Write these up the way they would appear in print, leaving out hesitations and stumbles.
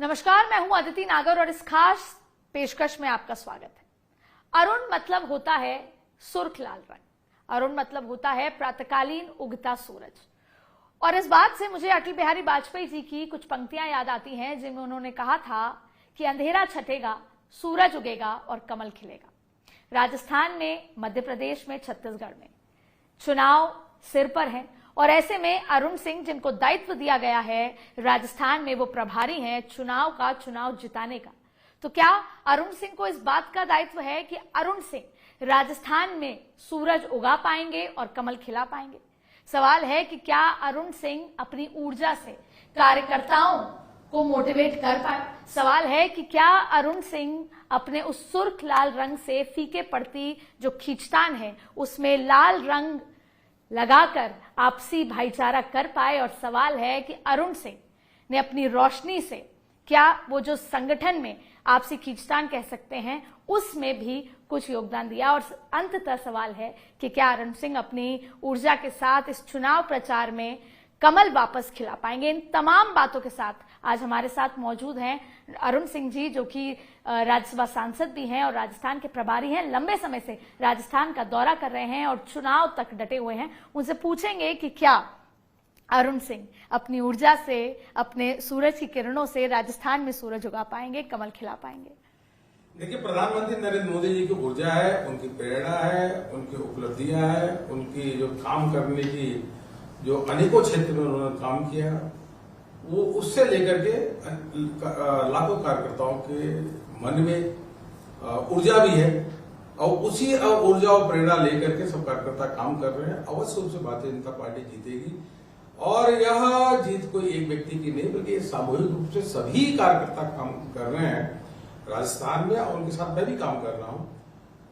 नमस्कार, मैं हूं अदिति नागर और इस खास पेशकश में आपका स्वागत है। अरुण मतलब होता है सुर्ख लाल रंग, अरुण मतलब होता है प्रातकालीन उगता सूरज। और इस बात से मुझे अटल बिहारी वाजपेयी जी की कुछ पंक्तियां याद आती हैं जिनमें उन्होंने कहा था कि अंधेरा छटेगा, सूरज उगेगा और कमल खिलेगा। राजस्थान में, मध्य प्रदेश में, छत्तीसगढ़ में चुनाव सिर पर है और ऐसे में अरुण सिंह, जिनको दायित्व दिया गया है राजस्थान में, वो प्रभारी हैं चुनाव जिताने का। तो क्या अरुण सिंह को इस बात का दायित्व है कि अरुण सिंह राजस्थान में सूरज उगा पाएंगे और कमल खिला पाएंगे? सवाल है कि क्या अरुण सिंह अपनी ऊर्जा से कार्यकर्ताओं को मोटिवेट कर पाए? सवाल है कि क्या अरुण सिंह अपने उस सुर्ख लाल रंग से फीके पड़ती जो खींचतान है उसमें लाल रंग लगाकर आपसी भाईचारा कर पाए? और सवाल है कि अरुण सिंह ने अपनी रोशनी से क्या वो जो संगठन में आपसी खींचतान कह सकते हैं उसमें भी कुछ योगदान दिया? और अंततः सवाल है कि क्या अरुण सिंह अपनी ऊर्जा के साथ इस चुनाव प्रचार में कमल वापस खिला पाएंगे? इन तमाम बातों के साथ आज हमारे साथ मौजूद हैं अरुण सिंह जी, जो कि राज्यसभा सांसद भी हैं और राजस्थान के प्रभारी हैं, लंबे समय से राजस्थान का दौरा कर रहे हैं और चुनाव तक डटे हुए हैं। उनसे पूछेंगे कि क्या अरुण सिंह अपनी ऊर्जा से, अपने सूरज की किरणों से राजस्थान में सूरज उगा पाएंगे, कमल खिला पाएंगे? देखिए, प्रधानमंत्री नरेंद्र मोदी जी की ऊर्जा है, उनकी प्रेरणा है, उनकी उपलब्धियां है, उनकी जो काम करने की जो अनेकों क्षेत्र में उन्होंने काम किया, वो उससे लेकर के लाखों कार्यकर्ताओं के मन में ऊर्जा भी है और उसी ऊर्जा और प्रेरणा लेकर के सब कार्यकर्ता काम कर रहे हैं। अवश्य रूप से भारतीय जनता पार्टी जीतेगी और यह जीत कोई एक व्यक्ति की नहीं बल्कि सामूहिक रूप से सभी कार्यकर्ता काम कर रहे हैं राजस्थान में, और उनके साथ मैं भी काम कर रहा हूं।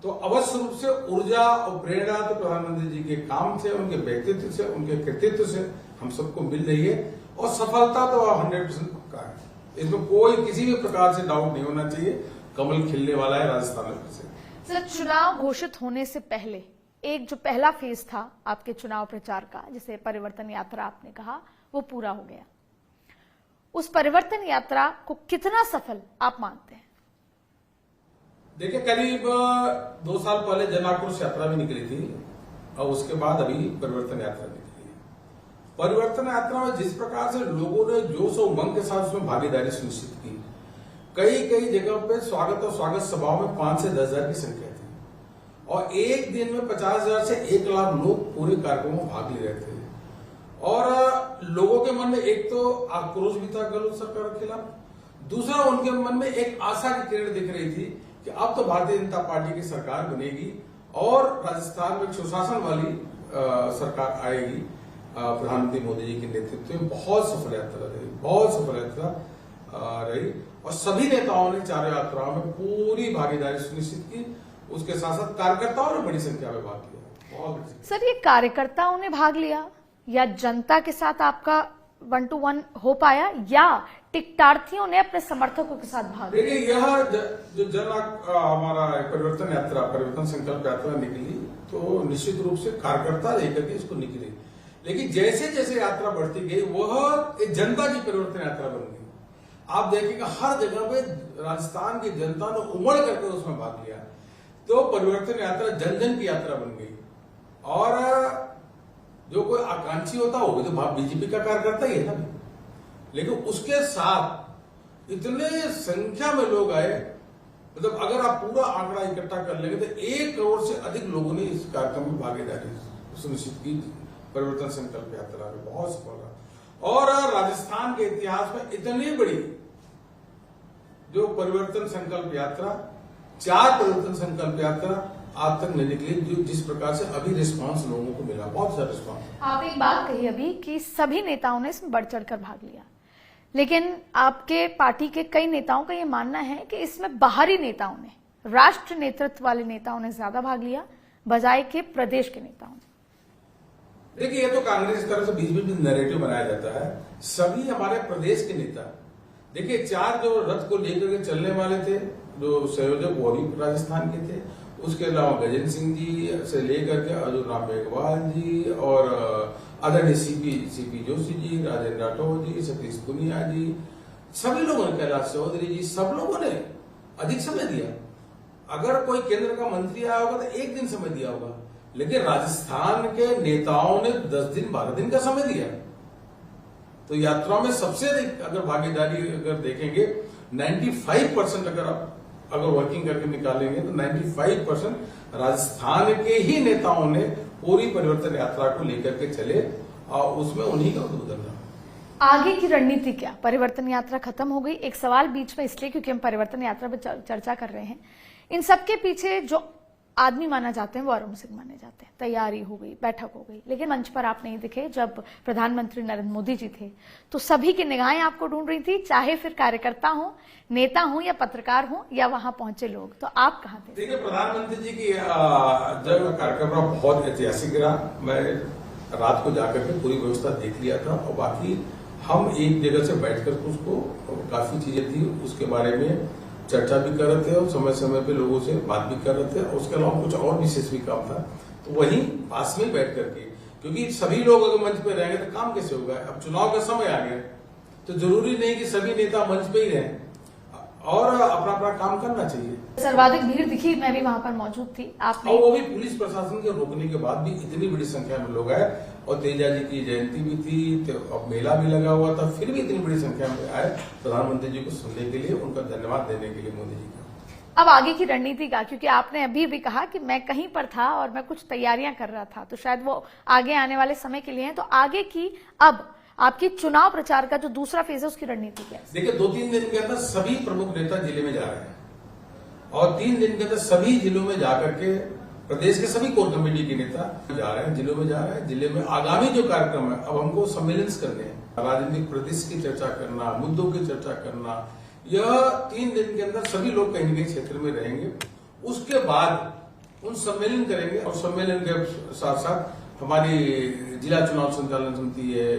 तो अवश्य रूप से ऊर्जा और प्रेरणा तो प्रधानमंत्री जी के काम से, उनके व्यक्तित्व से, उनके कृतित्व से हम सबको मिल रही है और सफलता तो 100% पक्का है। इसमें कोई किसी भी प्रकार से डाउट नहीं होना चाहिए, कमल खिलने वाला है राजस्थान में से। सर, चुनाव घोषित होने से पहले एक जो पहला फेज था आपके चुनाव प्रचार का, जिसे परिवर्तन यात्रा आपने कहा, वो पूरा हो गया। उस परिवर्तन यात्रा को कितना सफल आप मानते हैं? देखिए, करीब 2 साल पहले जन आक्रोश यात्रा भी निकली थी और उसके बाद अभी परिवर्तन यात्रा निकली है। परिवर्तन यात्रा में जिस प्रकार से लोगों ने जोश और उमंग के साथ उसमें भागीदारी सुनिश्चित की, कई जगह पे स्वागत और स्वागत सभाओं में 5 से 10 हजार की संख्या थी और एक दिन में 50,000 से 1 लाख लोग पूरे कार्यक्रमों में भाग ले रहे थे। और लोगों के मन में एक तो आक्रोश भी था गहलोत सरकार के खिलाफ, दूसरा उनके मन में एक आशा की किरण दिख रही थी कि अब तो भारतीय जनता पार्टी की सरकार बनेगी और राजस्थान में सुशासन वाली सरकार आएगी प्रधानमंत्री मोदी जी के नेतृत्व में। बहुत सफल यात्रा रही, बहुत सफल यात्रा रही और सभी नेताओं ने चारों यात्राओं में पूरी भागीदारी सुनिश्चित की। उसके साथ साथ कार्यकर्ताओं ने बड़ी संख्या में भाग लिया। बहुत सर, ये कार्यकर्ताओं ने भाग लिया या जनता के साथ आपका 1-to-1 हो पाया या टिकटार्थियों ने अपने समर्थकों के साथ भाग लिया? देखिए, यह जो हमारा परिवर्तन यात्रा, परिवर्तन संकल्प यात्रा निकली तो निश्चित रूप से कार्यकर्ता लेकर के इसको निकले, लेकिन जैसे जैसे यात्रा बढ़ती गई वह एक जनता की परिवर्तन यात्रा बन गई। आप देखेंगे हर जगह पे राजस्थान की जनता ने उमड़ करके उसमें भाग लिया, तो परिवर्तन यात्रा जन जन की यात्रा बन गई। और जो कोई आकांक्षी होता वो तो बीजेपी का कार्यकर्ता ही है ना, लेकिन उसके साथ इतने संख्या में लोग आए, मतलब अगर आप पूरा आंकड़ा इकट्ठा कर लेंगे तो 1 करोड़ से अधिक लोगों ने इस कार्यक्रम में भागीदारी सुनिश्चित की। परिवर्तन संकल्प यात्रा में बहुत सफल रहा और राजस्थान के इतिहास में इतनी बड़ी जो परिवर्तन संकल्प यात्रा, 4 परिवर्तन संकल्प यात्रा आज तक नहीं निकली, जिस प्रकार से अभी रिस्पांस लोगों को मिला, बहुत सारा रिस्पांस। आप एक बात कही अभी कि सभी नेताओं ने इसमें बढ़ चढ़कर भाग लिया, लेकिन आपके पार्टी के कई नेताओं का यह मानना है कि इसमें बाहरी नेताओं ने, राष्ट्र नेतृत्व वाले नेताओं ने ज्यादा भाग लिया बजाय के प्रदेश के नेताओं ने। देखिए, ये तो कांग्रेस की तरफ से बीच में नैरेटिव बनाया जाता है। सभी हमारे प्रदेश के नेता, देखिए 4 जो रथ को लेकर के चलने वाले थे, जो संयोजक वो भी राजस्थान के थे। उसके अलावा गजेंद्र सिंह जी से लेकर के अर्जुन राम मेघवाल जी और आदरणीय सीपी जोशी जी, राजेंद्र राठौर जी, सतीश पुनिया जी, सभी लोगों ने, कैलाश चौधरी जी, सब लोगों ने अधिक समय दिया। अगर कोई केंद्र का मंत्री आया होगा तो 1 दिन समय दिया होगा, लेकिन राजस्थान के नेताओं ने 10 दिन 12 दिन का समय दिया। तो यात्रा में सबसे अधिक अगर भागीदारी अगर देखेंगे 95% अगर वर्किंग करके निकालेंगे तो 95% राजस्थान के ही नेताओं ने पूरी परिवर्तन यात्रा को लेकर के चले और उसमें उन्हीं का उद्बोधन रहा। आगे की रणनीति क्या? परिवर्तन यात्रा खत्म हो गई। एक सवाल बीच में इसलिए क्योंकि हम परिवर्तन यात्रा पर चर्चा कर रहे हैं। इन सबके पीछे जो आदमी माना जाते हैं वो अरुण सिंह माने जाते हैं। तैयारी हो गई, बैठक हो गई, लेकिन मंच पर आप नहीं दिखे। जब प्रधानमंत्री नरेंद्र मोदी जी थे तो सभी की निगाहें आपको ढूंढ रही थी, चाहे फिर कार्यकर्ता हो, नेता हो या पत्रकार हो या वहां पहुंचे लोग। तो आप कहां थे? देखिए, प्रधानमंत्री जी की जब कार्यक्रम बहुत ऐतिहासिक रहा। मैं रात को जाकर के पूरी व्यवस्था देख लिया था और बाकी हम एक जगह से बैठकर उसको काफी चीजें थी उसके बारे में चर्चा भी कर रहे थे और समय समय पे लोगों से बात भी कर रहे थे। और उसके अलावा कुछ और विशेष भी काम था, तो वहीं पास में बैठ करके, क्योंकि सभी लोग अगर मंच पे रहेंगे तो काम कैसे होगा। अब चुनाव का समय आ गया तो जरूरी नहीं कि सभी नेता मंच पे ही रहें और अपना अपना काम करना चाहिए। सर्वाधिक भीड़ दिखी, मैं भी वहां पर मौजूद थी। आपने और वो भी पुलिस प्रशासन के रोकने के बाद भी इतनी बड़ी संख्या में लोग आए और तेजा जी की जयंती भी थी, तो अब मेला भी लगा हुआ था, फिर भी इतनी बड़ी संख्या में आए प्रधानमंत्री जी को सुनने के लिए, उनका धन्यवाद देने के लिए मोदी जी का। अब आगे की रणनीति का, क्योंकि आपने अभी भी कहा कि मैं कहीं पर था और मैं कुछ तैयारियां कर रहा था, तो शायद वो आगे आने वाले समय के लिए है। तो आगे की अब आपकी चुनाव प्रचार का जो दूसरा फेज है उसकी रणनीति क्या है? देखिए, 2-3 दिन के अंदर सभी प्रमुख नेता जिले में जा रहे हैं और 3 दिन के अंदर सभी जिलों में जाकर के प्रदेश के सभी कोर कमेटी के नेता जा रहे हैं, जिलों में जा रहे हैं। जिले में आगामी जो कार्यक्रम है, अब हमको सम्मेलन करने हैं, राजनीतिक परिदृश्य की चर्चा करना, मुद्दों की चर्चा करना। यह 3 दिन के अंदर सभी लोग कहीं न कहीं क्षेत्र में रहेंगे। उसके बाद उन सम्मेलन करेंगे और सम्मेलन के साथ साथ हमारी जिला चुनाव संचालन समिति है,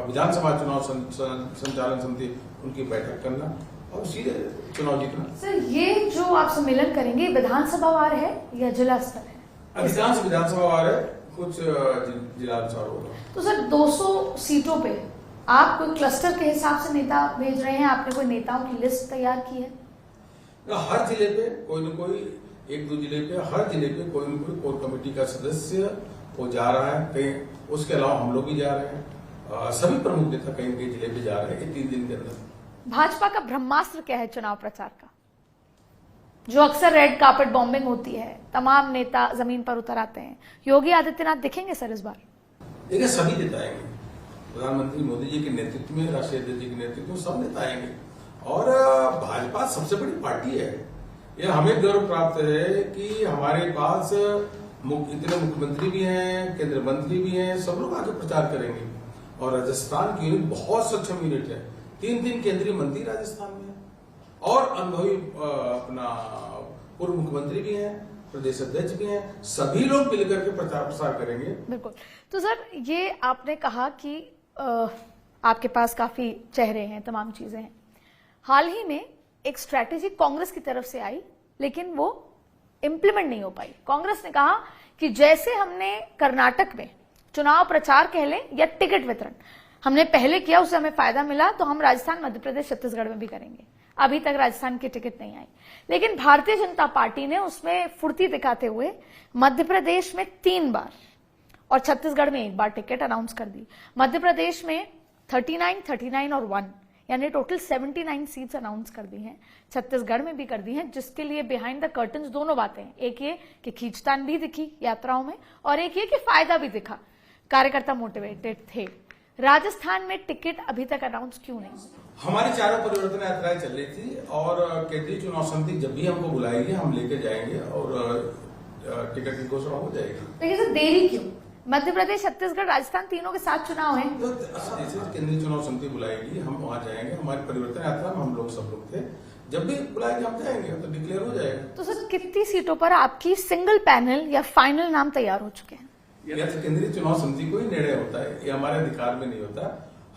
विधानसभा चुनाव संचालन समिति, उनकी बैठक करना और सीधे चुनाव जीतना। सर, ये जो आप सम्मेलन करेंगे विधानसभा वार है या जिला स्तर है? अधिकांश विधानसभा वार है, कुछ जिला अनुसार होगा। तो सर 200 सीटों पे आप कोई क्लस्टर के हिसाब से नेता भेज रहे हैं? आपने कोई नेताओं की लिस्ट तैयार की है? हर जिले पे कोई न कोई, 1-2 जिले पे, हर जिले पे कोई न कोई कोर कमेटी का सदस्य वो जा रहा है कहीं। उसके अलावा हम लोग भी जा रहे हैं, सभी प्रमुख नेता कहीं कहीं जिले पे जा रहे हैं 3 दिन के अंदर। भाजपा का ब्रह्मास्त्र क्या है चुनाव प्रचार का? जो अक्सर रेड कार्पेट बॉम्बिंग होती है, तमाम नेता जमीन पर उतर आते हैं। योगी आदित्यनाथ दिखेंगे सर इस बार? देखिए, सभी नेता आएंगे, प्रधानमंत्री मोदी जी के नेतृत्व में, राष्ट्रीय अध्यक्ष जी के नेतृत्व में सब नेता आएंगे। और भाजपा सबसे बड़ी पार्टी है। यह हमें गर्व प्राप्त है कि हमारे पास इतने मुख्यमंत्री भी हैं, केंद्रीय मंत्री भी हैं, सब लोग आके प्रचार करेंगे। और राजस्थान की यूनिट बहुत सक्षम यूनिट है। 3 केंद्रीय मंत्री राजस्थान में है और अनुभवी अपना पूर्व मुख्यमंत्री भी हैं, प्रदेश अध्यक्ष भी हैं। सभी लोग मिलकर के प्रचार प्रसार करेंगे। बिल्कुल। तो सर, ये आपने कहा कि आपके पास काफी चेहरे हैं, तमाम चीजें हैं। हाल ही में एक स्ट्रैटेजी कांग्रेस की तरफ से आई, लेकिन वो इंप्लीमेंट नहीं हो पाई। कांग्रेस ने कहा कि जैसे हमने कर्नाटक में चुनाव प्रचार कह लें या टिकट वितरण हमने पहले किया, उससे हमें फायदा मिला, तो हम राजस्थान, मध्य प्रदेश, छत्तीसगढ़ में भी करेंगे। अभी तक राजस्थान की टिकट नहीं आई, लेकिन भारतीय जनता पार्टी ने उसमें फुर्ती दिखाते हुए मध्य प्रदेश में 3 बार और छत्तीसगढ़ में 1 बार टिकट अनाउंस कर दी। मध्य प्रदेश में 39 और 1 यानी टोटल 79 सीट्स अनाउंस कर दी हैं। छत्तीसगढ़ में भी कर दी हैं, जिसके लिए बिहाइंड द कर्टन्स दोनों बातें हैं। एक ये कि खींचतान भी दिखी यात्राओं में, और एक ये कि फायदा भी दिखा, कार्यकर्ता मोटिवेटेड थे। राजस्थान में टिकट अभी तक अनाउंस क्यों नहीं? हमारी चारों परिवर्तन यात्राएं चल रही थी और केंद्रीय चुनाव समिति जब भी हमको बुलाएगी हम लेके जाएंगे और टिकट की घोषणा हो जाएगी। लेकिन सर देरी क्यों? मध्य प्रदेश, छत्तीसगढ़, राजस्थान तीनों के साथ चुनाव है। तो जैसे केंद्रीय चुनाव समिति बुलाएगी हम वहां जाएंगे। हमारी परिवर्तन यात्रा में हम लोग सब लोग थे, जब भी बुलाएंगे हम जाएंगे, तो डिक्लेयर हो जाएगा। तो सर कितनी सीटों पर आपकी सिंगल पैनल या फाइनल नाम तैयार हो चुके हैं? यह तो केंद्रीय चुनाव समिति को ही निर्णय होता है, ये हमारे अधिकार में नहीं होता।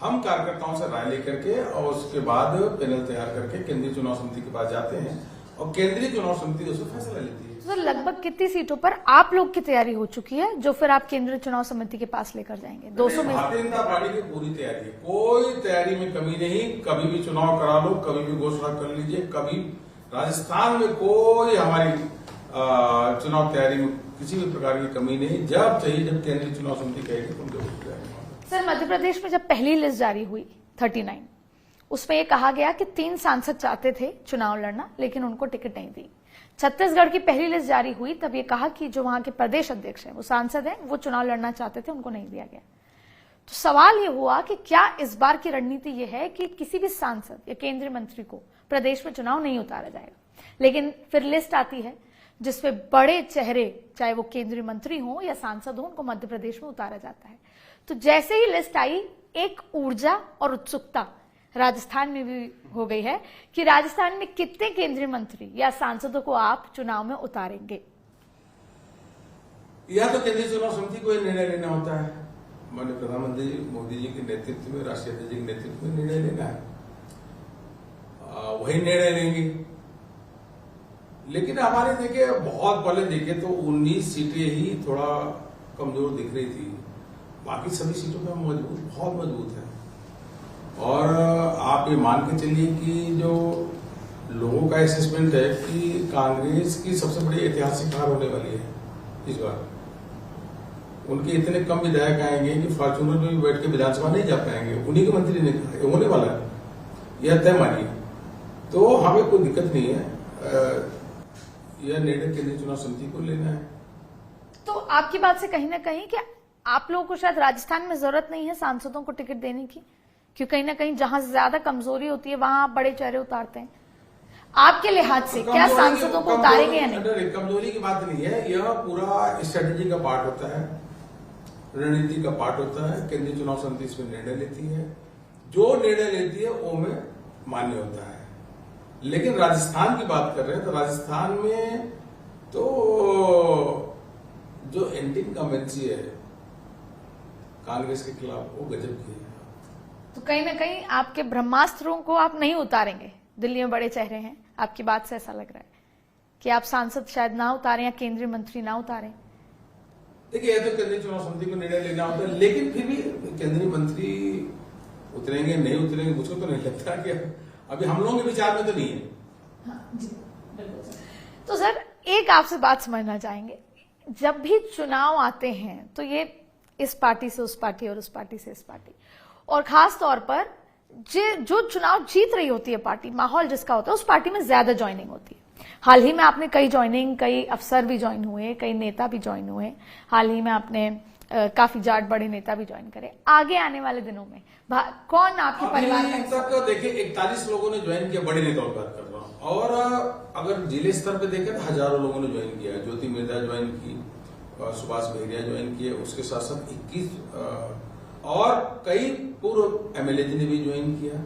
हम कार्यकर्ताओं से राय लेकर के और उसके बाद पैनल तैयार करके केंद्रीय चुनाव समिति के पास जाते हैं और केंद्रीय चुनाव समिति उससे फैसला लेती है। सर लगभग कितनी सीटों पर आप लोग की तैयारी हो चुकी है जो फिर आप केंद्रीय चुनाव समिति के पास लेकर जाएंगे? 200 में भारतीय जनता पार्टी की पूरी तैयारी है, कोई तैयारी में कमी नहीं। कभी भी चुनाव करा लो, कभी भी घोषणा कर लीजिए। कभी राजस्थान में कोई हमारी चुनाव तैयारी में किसी भी प्रकार की कमी नहीं। जब चाहिए, जब केंद्रीय चुनाव समिति कहेगी तुम जरूर जाएंगे। सर मध्य प्रदेश में जब पहली लिस्ट जारी हुई 39, उसमें यह कहा गया कि 3 सांसद चाहते थे चुनाव लड़ना लेकिन उनको टिकट नहीं दी। छत्तीसगढ़ की पहली लिस्ट जारी हुई तब ये कहा कि जो वहां के प्रदेश अध्यक्ष हैं, वो सांसद हैं, वो चुनाव लड़ना चाहते थे, उनको नहीं दिया गया। तो सवाल ये हुआ कि क्या इस बार की रणनीति ये है कि किसी भी सांसद या केंद्रीय मंत्री को प्रदेश में चुनाव नहीं उतारा जाएगा, लेकिन फिर लिस्ट आती है जिसमें बड़े चेहरे, चाहे वो केंद्रीय मंत्री हो या सांसद हो, उनको मध्य प्रदेश में उतारा जाता है। तो जैसे ही लिस्ट आई, एक ऊर्जा और उत्सुकता राजस्थान में भी हो गई है कि राजस्थान में कितने केंद्रीय मंत्री या सांसदों को आप चुनाव में उतारेंगे? यह तो केंद्रीय चुनाव समिति को निर्णय लेना होता है। माननीय प्रधानमंत्री मोदी जी के नेतृत्व में, राष्ट्रीय अध्यक्ष के नेतृत्व में निर्णय लेना है, वही निर्णय लेंगे। लेकिन हमारे देखे, बहुत पहले देखे तो 19 सीटें ही थोड़ा कमजोर दिख रही थी, बाकी सभी सीटों में मजबूत, बहुत मजबूत है। और आप ये मान के चलिए कि जो लोगों का असेसमेंट है कि कांग्रेस की सबसे बड़ी ऐतिहासिक हार होने वाली है इस बार। उनके इतने कम विधायक आएंगे कि फॉर्चूनर में भी बैठ के विधानसभा नहीं जा पाएंगे। उन्हीं के मंत्री ने कहा होने वाला है, यह तय मानिए। तो हमें कोई दिक्कत नहीं है, यह निर्णय केंद्रीय चुनाव समिति को लेना है। तो आपकी बात से कहीं ना कहीं कि आप लोगों को शायद राजस्थान में जरूरत नहीं है सांसदों को टिकट देने की, क्योंकि कहीं ना कहीं जहां ज्यादा कमजोरी होती है वहां आप बड़े चेहरे उतारते हैं। आपके लिहाज से क्या सांसदों को उतारेंगे या नहीं? कमजोरी की बात नहीं है, यह पूरा स्ट्रेटेजी का पार्ट होता है, रणनीति का पार्ट होता है। केंद्रीय चुनाव समिति इसमें निर्णय लेती है, जो निर्णय लेती है वो में मान्य होता है। लेकिन राजस्थान की बात कर रहे हैं तो राजस्थान में तो जो एंटी इनकम्बेंसी है कांग्रेस के खिलाफ, वो गजब की है। तो कहीं ना कहीं आपके ब्रह्मास्त्रों को आप नहीं उतारेंगे। दिल्ली में बड़े चेहरे हैं, आपकी बात से ऐसा लग रहा है कि आप सांसद शायद ना उतारें या केंद्रीय मंत्री ना उतारें। देखिए, यह तो केंद्रीय चुनाव समिति को निर्णय लेना होता है, लेकिन फिर भी केंद्रीय मंत्री उतरेंगे नहीं उतरेंगे, मुझको तो नहीं लगता कि अभी हम लोगों के विचार में तो नहीं है। हाँ, जी, तो सर एक आपसे बात समझना चाहेंगे, जब भी चुनाव आते हैं तो ये इस पार्टी से उस पार्टी और उस पार्टी से इस पार्टी, और खास तौर पर जो चुनाव जीत रही होती है पार्टी, माहौल जिसका होता है उस पार्टी में ज्यादा ज्वाइनिंग होती है। हाल ही में आपने कई अफसर भी ज्वाइन हुए, कई नेता भी ज्वाइन हुए। हाल ही में आपने काफी जाट बड़े नेता भी ज्वाइन करे। आगे आने वाले दिनों में कौन आपके परिवार में? तक देखिए 41 लोगों ने ज्वाइन किया, बड़े नेताओं की बात कर रहा हूँ। और अगर जिले स्तर पे देखें तो हजारों लोगों ने ज्वाइन किया। ज्योति मिर्धा ज्वाइन की, सुभाष बहरिया ज्वाइन किए, उसके साथ साथ 21 और कई पूर्व एमएलए ने भी ज्वाइन किया।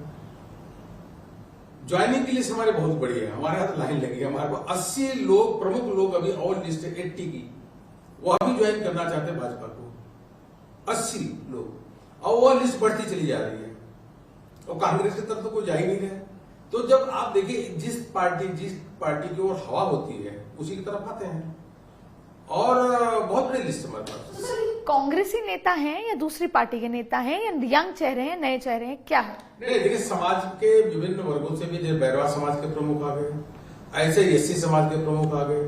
ज्वाइनिंग की लिस्ट हमारी बहुत बड़ी है, हमारे हाथ लाइन लगी है। हमारे पास 80 लोग, प्रमुख लोग अभी और लिस्ट 80 की, वो अभी ज्वाइन करना चाहते हैं भाजपा को, 80 लोग, और वो लिस्ट बढ़ती चली जा रही है और कांग्रेस की तरफ तो कोई जा ही नहीं रहा। तो जब आप देखिए जिस पार्टी की ओर हवा होती है उसी की तरफ आते हैं, और बहुत बड़ी लिस्ट हमारे पास। कांग्रेसी नेता हैं या दूसरी पार्टी के नेता हैं या यंग चेहरे हैं, नए चेहरे हैं, क्या है? नहीं, देखिए समाज के विभिन्न वर्गों से भी, जैसे बैरवा समाज के प्रमुख आ गए, ऐसे एससी समाज के प्रमुख आ गए,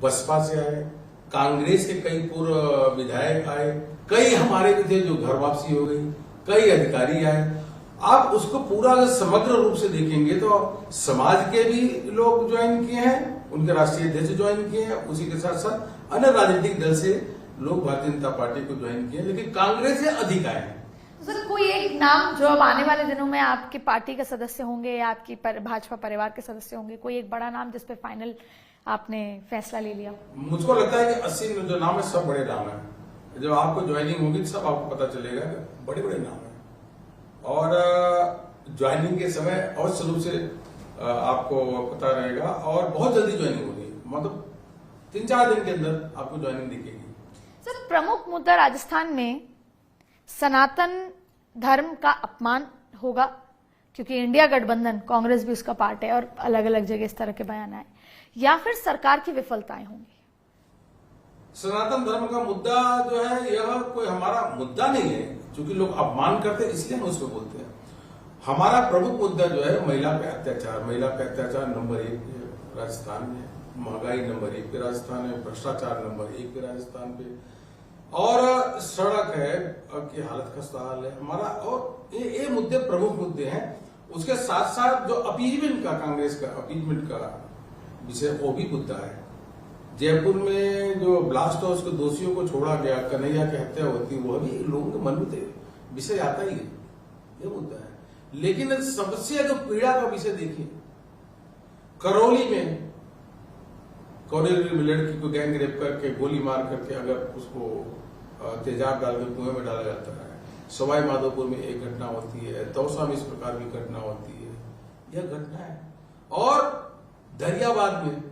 बसपा से आए, कांग्रेस के कई पूर्व विधायक आए, कई हमारे भी थे जो घर वापसी हो गई, कई अधिकारी आए। आप उसको पूरा समग्र रूप से देखेंगे तो समाज के भी लोग ज्वाइन किए हैं, उनके राष्ट्रीय अध्यक्ष ज्वाइन किए हैं, उसी के साथ साथ अन्य राजनीतिक दल से लोग भारतीय जनता पार्टी को ज्वाइन किए, लेकिन कांग्रेस से अधिक आए हैं। सर कोई एक नाम जो अब आने वाले दिनों में आपकी पार्टी के सदस्य होंगे या आपकी भाजपा परिवार के सदस्य होंगे, कोई एक बड़ा नाम जिसपे फाइनल आपने फैसला ले लिया? मुझको लगता है कि 80 जो नाम है सब बड़े नाम है। जब आपको ज्वाइनिंग होगी सब आपको पता चलेगा कि बड़े बड़े नाम है, और ज्वाइनिंग के समय अवश्य रूप से आपको पता रहेगा, और बहुत जल्दी ज्वाइनिंग होगी, मतलब 3-4 दिन के अंदर आपको ज्वाइनिंग दिखेगी। सर प्रमुख मुद्दा राजस्थान में सनातन धर्म का अपमान होगा, क्योंकि इंडिया गठबंधन, कांग्रेस भी उसका पार्ट है और अलग अलग जगह इस तरह के बयान आए, या फिर सरकार की विफलताएं होंगी? सनातन धर्म का मुद्दा जो है यह कोई हमारा मुद्दा नहीं है, क्योंकि लोग अपमान करते हैं इसलिए हम उसको बोलते हैं। हमारा प्रमुख मुद्दा जो है महिला पे अत्याचार नंबर 1 राजस्थान में, महंगाई नंबर 1 पे राजस्थान है, भ्रष्टाचार नंबर 1 पे राजस्थान पे, और सड़क है की हालत खस्ता हाल है हमारा। और ये मुद्दे प्रमुख मुद्दे हैं। उसके साथ साथ जो अपीजमेंट का, कांग्रेस का अपीजमेंट का विषय वो भी मुद्दा है। जयपुर में जो ब्लास्ट हाउस के दोषियों को छोड़ा गया, कन्हैया की हत्या होती, वह भी लोगों के मन में विषय आता ही है, ये मुद्दा है। लेकिन सबसे जो पीड़ा का विषय देखिए, करौली में लड़की को गैंग रेप करके गोली मार करके अगर उसको तेजाब डाल के कुएं में डाला जाता है, सवाई माधोपुर में एक घटना होती है, दौसा में इस प्रकार की घटना होती है, यह घटना है। और दरियाबाद में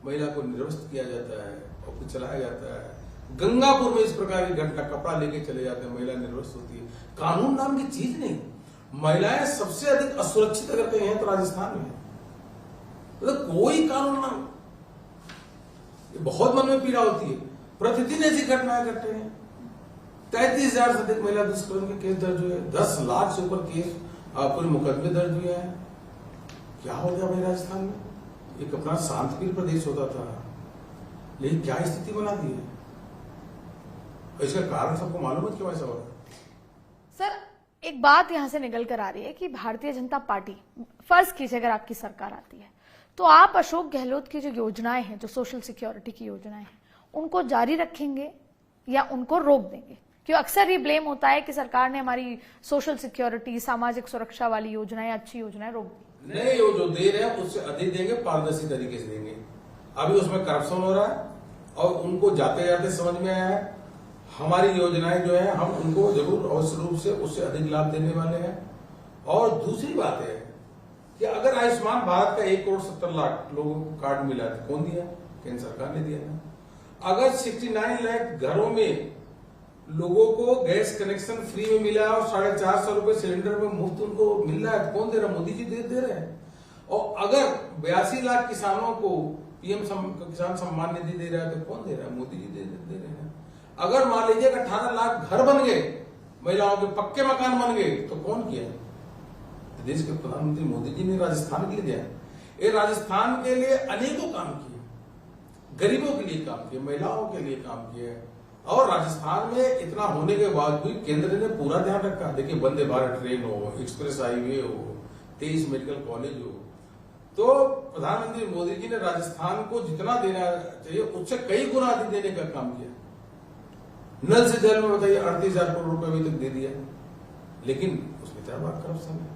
महिला को निर्वस्त्र किया जाता है और फिर चलाया जाता है। गंगापुर में इस प्रकार की घटना, कपड़ा लेके चले जाते हैं, महिला निर्वस्त्र होती है। कानून नाम की चीज नहीं। महिलाएं सबसे अधिक असुरक्षित अगर कहीं हैं तो राजस्थान में, मतलब कोई कानून नाम, बहुत मन में पीड़ा होती है। प्रतिदिन ऐसी घटनाएं घटते हैं। 33,000 से अधिक महिला दुष्कर्म के केस दर्ज हुए, 10 लाख से ऊपर केस पूरे मुकदमे दर्ज हुए हैं। क्या हो गया भाई राजस्थान में? एक अपना शांतिप्रिय प्रदेश होता था, लेकिन क्या स्थिति बना दी है? इसका कारण सबको मालूम है क्यों ऐसा हो रहा है? सर, एक बात यहां से निकल कर आ रही है कि भारतीय जनता पार्टी, फर्ज कीजिए अगर आपकी सरकार आती है, तो आप अशोक गहलोत की जो योजनाएं हैं, जो सोशल सिक्योरिटी की योजनाएं हैं, उनको जारी रखेंगे या उनको रोक देंगे? क्यों अक्सर ये ब्लेम होता है कि सरकार ने हमारी सोशल सिक्योरिटी, सामाजिक सुरक्षा वाली योजनाएं, अच्छी योजनाएं रोक दी। नहीं, वो जो दे रहे हैं उससे अधिक देंगे, पारदर्शी तरीके से देंगे। अभी उसमें करप्शन हो रहा है और उनको जाते जाते समझ में आया है हमारी योजनाएं जो है हम उनको जरूर अवश्य रूप से उससे अधिक लाभ देने वाले हैं। और दूसरी बात है कि अगर आयुष्मान भारत का 1,70,00,000 लोगों को कार्ड मिला है तो कौन दिया? केंद्र सरकार ने दिया है। अगर 69 लाख घरों में लोगों को गैस कनेक्शन फ्री में मिला और 450 रुपए सिलेंडर में मुफ्त उनको मिल रहा है, कौन दे रहा? मोदी जी दे रहे हैं। और अगर 82 लाख किसानों को पीएम किसान सम्मान निधि दे रहा है तो कौन दे रहा है? मोदी जी दे रहे हैं। अगर मान लीजिए 18 लाख घर बन गए, महिलाओं के पक्के मकान बन गए, तो कौन किया? देश के प्रधानमंत्री मोदी जी ने राजस्थान के लिए दिया। ये राजस्थान के लिए अनेकों काम किए, गरीबों के लिए काम किए, महिलाओं के लिए काम किए। और राजस्थान में इतना होने के बाद भी केंद्र ने पूरा ध्यान रखा। देखिए, वंदे भारत ट्रेन हो, एक्सप्रेस हाईवे हो, 23 मेडिकल कॉलेज हो, तो प्रधानमंत्री मोदी जी ने राजस्थान को जितना देना चाहिए उससे कई गुना अधिक देने का काम किया। नल से जल में बताइए 38,000 करोड़ रुपए अभी तक दे दिया, लेकिन उसमें क्या बात करप्शन है?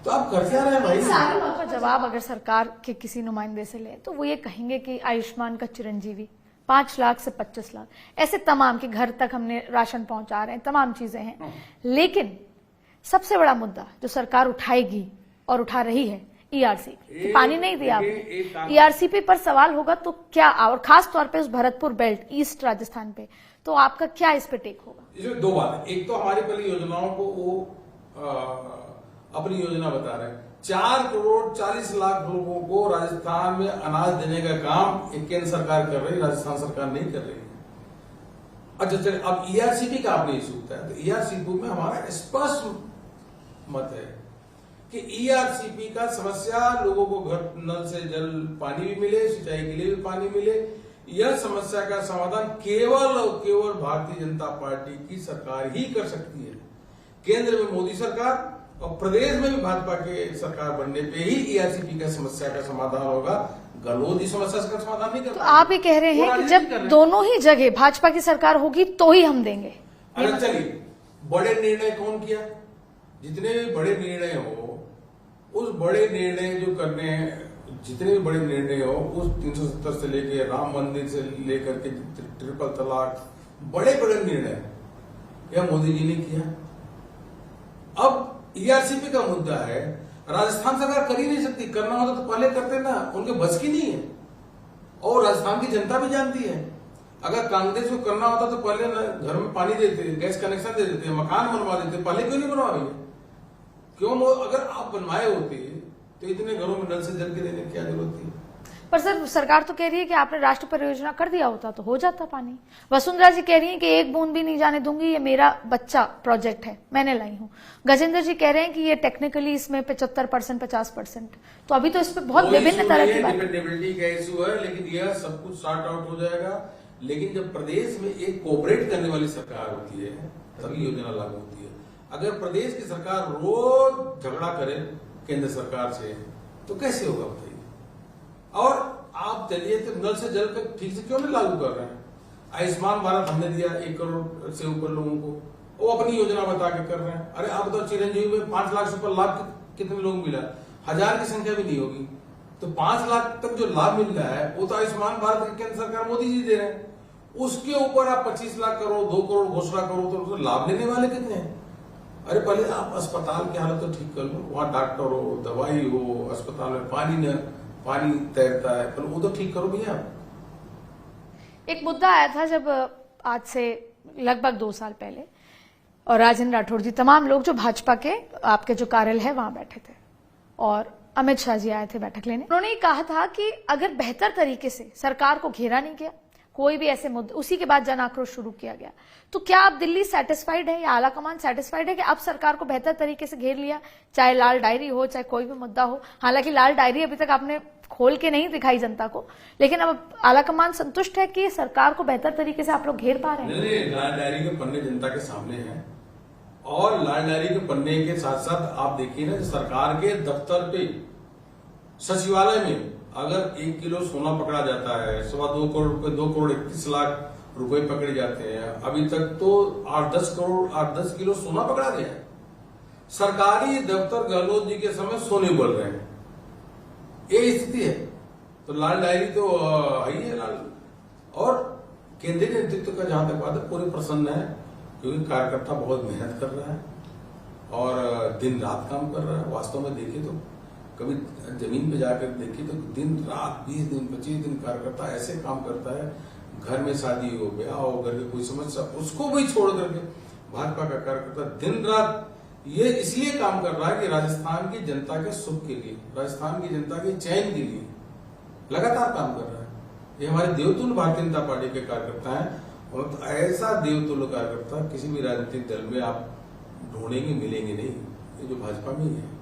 तो आप कर क्या रहे हैं भाई? सवालों का जवाब अगर सरकार के किसी नुमाइंदे से ले तो वो ये कहेंगे कि आयुष्मान का चिरंजीवी 5 लाख से 25 लाख, ऐसे तमाम के घर तक हमने राशन पहुंचा रहे हैं, तमाम चीजें हैं। लेकिन सबसे बड़ा मुद्दा जो सरकार उठाएगी और उठा रही है, ईआरसीपी, पानी नहीं दिया आपने। ईआरसीपी पर सवाल होगा तो क्या, और खास तौर पे उस भरतपुर बेल्ट, ईस्ट राजस्थान पे, तो आपका क्या इस पे टेक होगा? इसमें दो बात। एक तो हमारी पहली योजनाओं को वो अपनी योजना बता रहे हैं। 4,40,00,000 लोगों को राजस्थान में अनाज देने का काम केंद्र सरकार कर रही है, राजस्थान सरकार नहीं कर रही है। अच्छा चलिए, अब ईआरसीपी का आपने इशू बताया, तो ईआरसीपी में हमारा स्पष्ट मत है कि ईआरसीपी का समस्या लोगों को घर नल से जल पानी भी मिले, सिंचाई के लिए भी पानी मिले, यह समस्या का समाधान केवल और केवल भारतीय जनता पार्टी की सरकार ही कर सकती है। केंद्र में मोदी सरकार और प्रदेश में भी भाजपा के सरकार बनने पे ही ईआरसीपी का समस्या का समाधान होगा। गहलोत इस समस्या का समाधान नहीं कर। तो आप ये कह रहे हैं कि जब दोनों ही जगह भाजपा की सरकार होगी तो ही हम देंगे। अरे चलिए, बड़े निर्णय कौन किया? जितने भी बड़े निर्णय हो, उस बड़े निर्णय जो करने हैं, जितने भी बड़े निर्णय हो, उस 370 से लेके राम मंदिर से लेकर के ट्रिपल तलाक, बड़े बड़े निर्णय यह मोदी जी ने किया। अब ईआरसीपी का मुद्दा है, राजस्थान सरकार कर ही नहीं सकती। करना होता तो पहले करते ना, उनके बस की नहीं है। और राजस्थान की जनता भी जानती है, अगर कांग्रेस को करना होता तो पहले घर में पानी देते, गैस कनेक्शन दे देते, मकान बनवा देते। पहले क्यों नहीं बनवा रही है? क्यों? अगर आप बनवाए होते तो इतने घरों में नल से जल के देने की क्या जरूरत थी? पर सर सरकार तो कह रही है कि आपने राष्ट्रीय परियोजना कर दिया होता तो हो जाता पानी। वसुंधरा जी कह रही हैं कि एक बूंद भी नहीं जाने दूंगी, ये मेरा बच्चा प्रोजेक्ट है, मैंने लाई हूँ। गजेंद्र जी कह रहे हैं कि ये टेक्निकली इसमें 75% 50%, तो अभी तो इस पे बहुत विभिन्न तरह की बात डिपेंडेबिलिटी का इशू है, लेकिन यह सब कुछ सॉर्ट आउट हो जाएगा। लेकिन जब प्रदेश में एक कोऑपरेट करने वाली सरकार होती है तभी योजना लागू होती है। अगर प्रदेश की सरकार रोज झगड़ा करे केंद्र सरकार से तो कैसे होगा बताइए। और आप चलिए तो नल से जल कर ठीक से क्यों नहीं लागू कर रहे हैं। आयुष्मान भारत हमने दिया 1 करोड़ से ऊपर लोगों को, वो अपनी योजना बता के कर रहे हैं। अरे आप बताओ चिरंजीवी में 5 लाख से ऊपर लाभ कितने लोग मिला, 1000 की संख्या भी नहीं होगी। तो 5 लाख तक जो लाभ मिल रहा है वो तो आयुष्मान भारत की केंद्र सरकार मोदी जी दे रहे हैं। उसके ऊपर आप 25 लाख करो, 2 करोड़ घोषणा करो तो लाभ लेने वाले कितने हैं। अरे पहले आप अस्पताल की हालत तो ठीक कर लो, वहां डॉक्टर हो, दवाई हो, अस्पताल में पानी तैरता है, पर वो तो ठीक करो भैया। एक मुद्दा आया था जब आज से लगभग 2 साल पहले, और राजेंद्र राठौड़ जी तमाम लोग जो भाजपा के आपके जो कार्यालय है वहां बैठे थे और अमित शाह जी आए थे बैठक लेने। उन्होंने ये कहा था कि अगर बेहतर तरीके से सरकार को घेरा नहीं गया, कोई भी ऐसे मुद्दे, उसी के बाद जन आक्रोश शुरू किया गया, तो क्या आप दिल्ली सेटिस्फाइड है या आला कमान सेटिस्फाइड है कि अब सरकार को बेहतर तरीके से घेर लिया, चाहे लाल डायरी हो चाहे कोई भी मुद्दा हो। हालांकि लाल डायरी अभी तक आपने खोल के नहीं दिखाई जनता को, लेकिन अब आला कमान संतुष्ट है कि सरकार को बेहतर तरीके से आप लोग घेर पा रहे हैं। नहीं, लाल डायरी के पन्ने जनता के सामने हैं, और लाल डायरी के पन्ने के साथ साथ आप देखिए ना, सरकार के दफ्तर पे सचिवालय में अगर 1 किलो सोना पकड़ा जाता है, 2.25 करोड़ रुपए, 2 करोड़ 31 लाख रुपए पकड़े जाते हैं। अभी तक तो 8-10 किलो सोना पकड़ा गया है। सरकारी दफ्तर गहलोत जी के समय सोने बोल रहे हैं, ये स्थिति है। तो लाल डायरी तो है ही है लाल। और केंद्रीय नेतृत्व का जहां तक बात है, पूरे प्रसन्न है, क्योंकि कार्यकर्ता बहुत मेहनत कर रहा है और दिन रात काम कर रहा है। वास्तव में देखिए तो कभी जमीन पे जाकर देखिए तो दिन रात 20 दिन 25 दिन कार्यकर्ता ऐसे काम करता है। घर में शादी हो, ब्याह हो, घर की कोई समस्या, उसको भी छोड़ करके भाजपा का कार्यकर्ता दिन रात ये इसलिए काम कर रहा है कि राजस्थान की जनता के सुख के लिए, राजस्थान की जनता के चैन के लिए लगातार काम कर रहा है। ये हमारे देवतुल्य भारतीय जनता पार्टी के कार्यकर्ता हैं, और तो ऐसा देवतुल्य कार्यकर्ता किसी भी राजनीतिक दल में आप ढूंढेंगे मिलेंगे नहीं, ये जो भाजपा में ही है।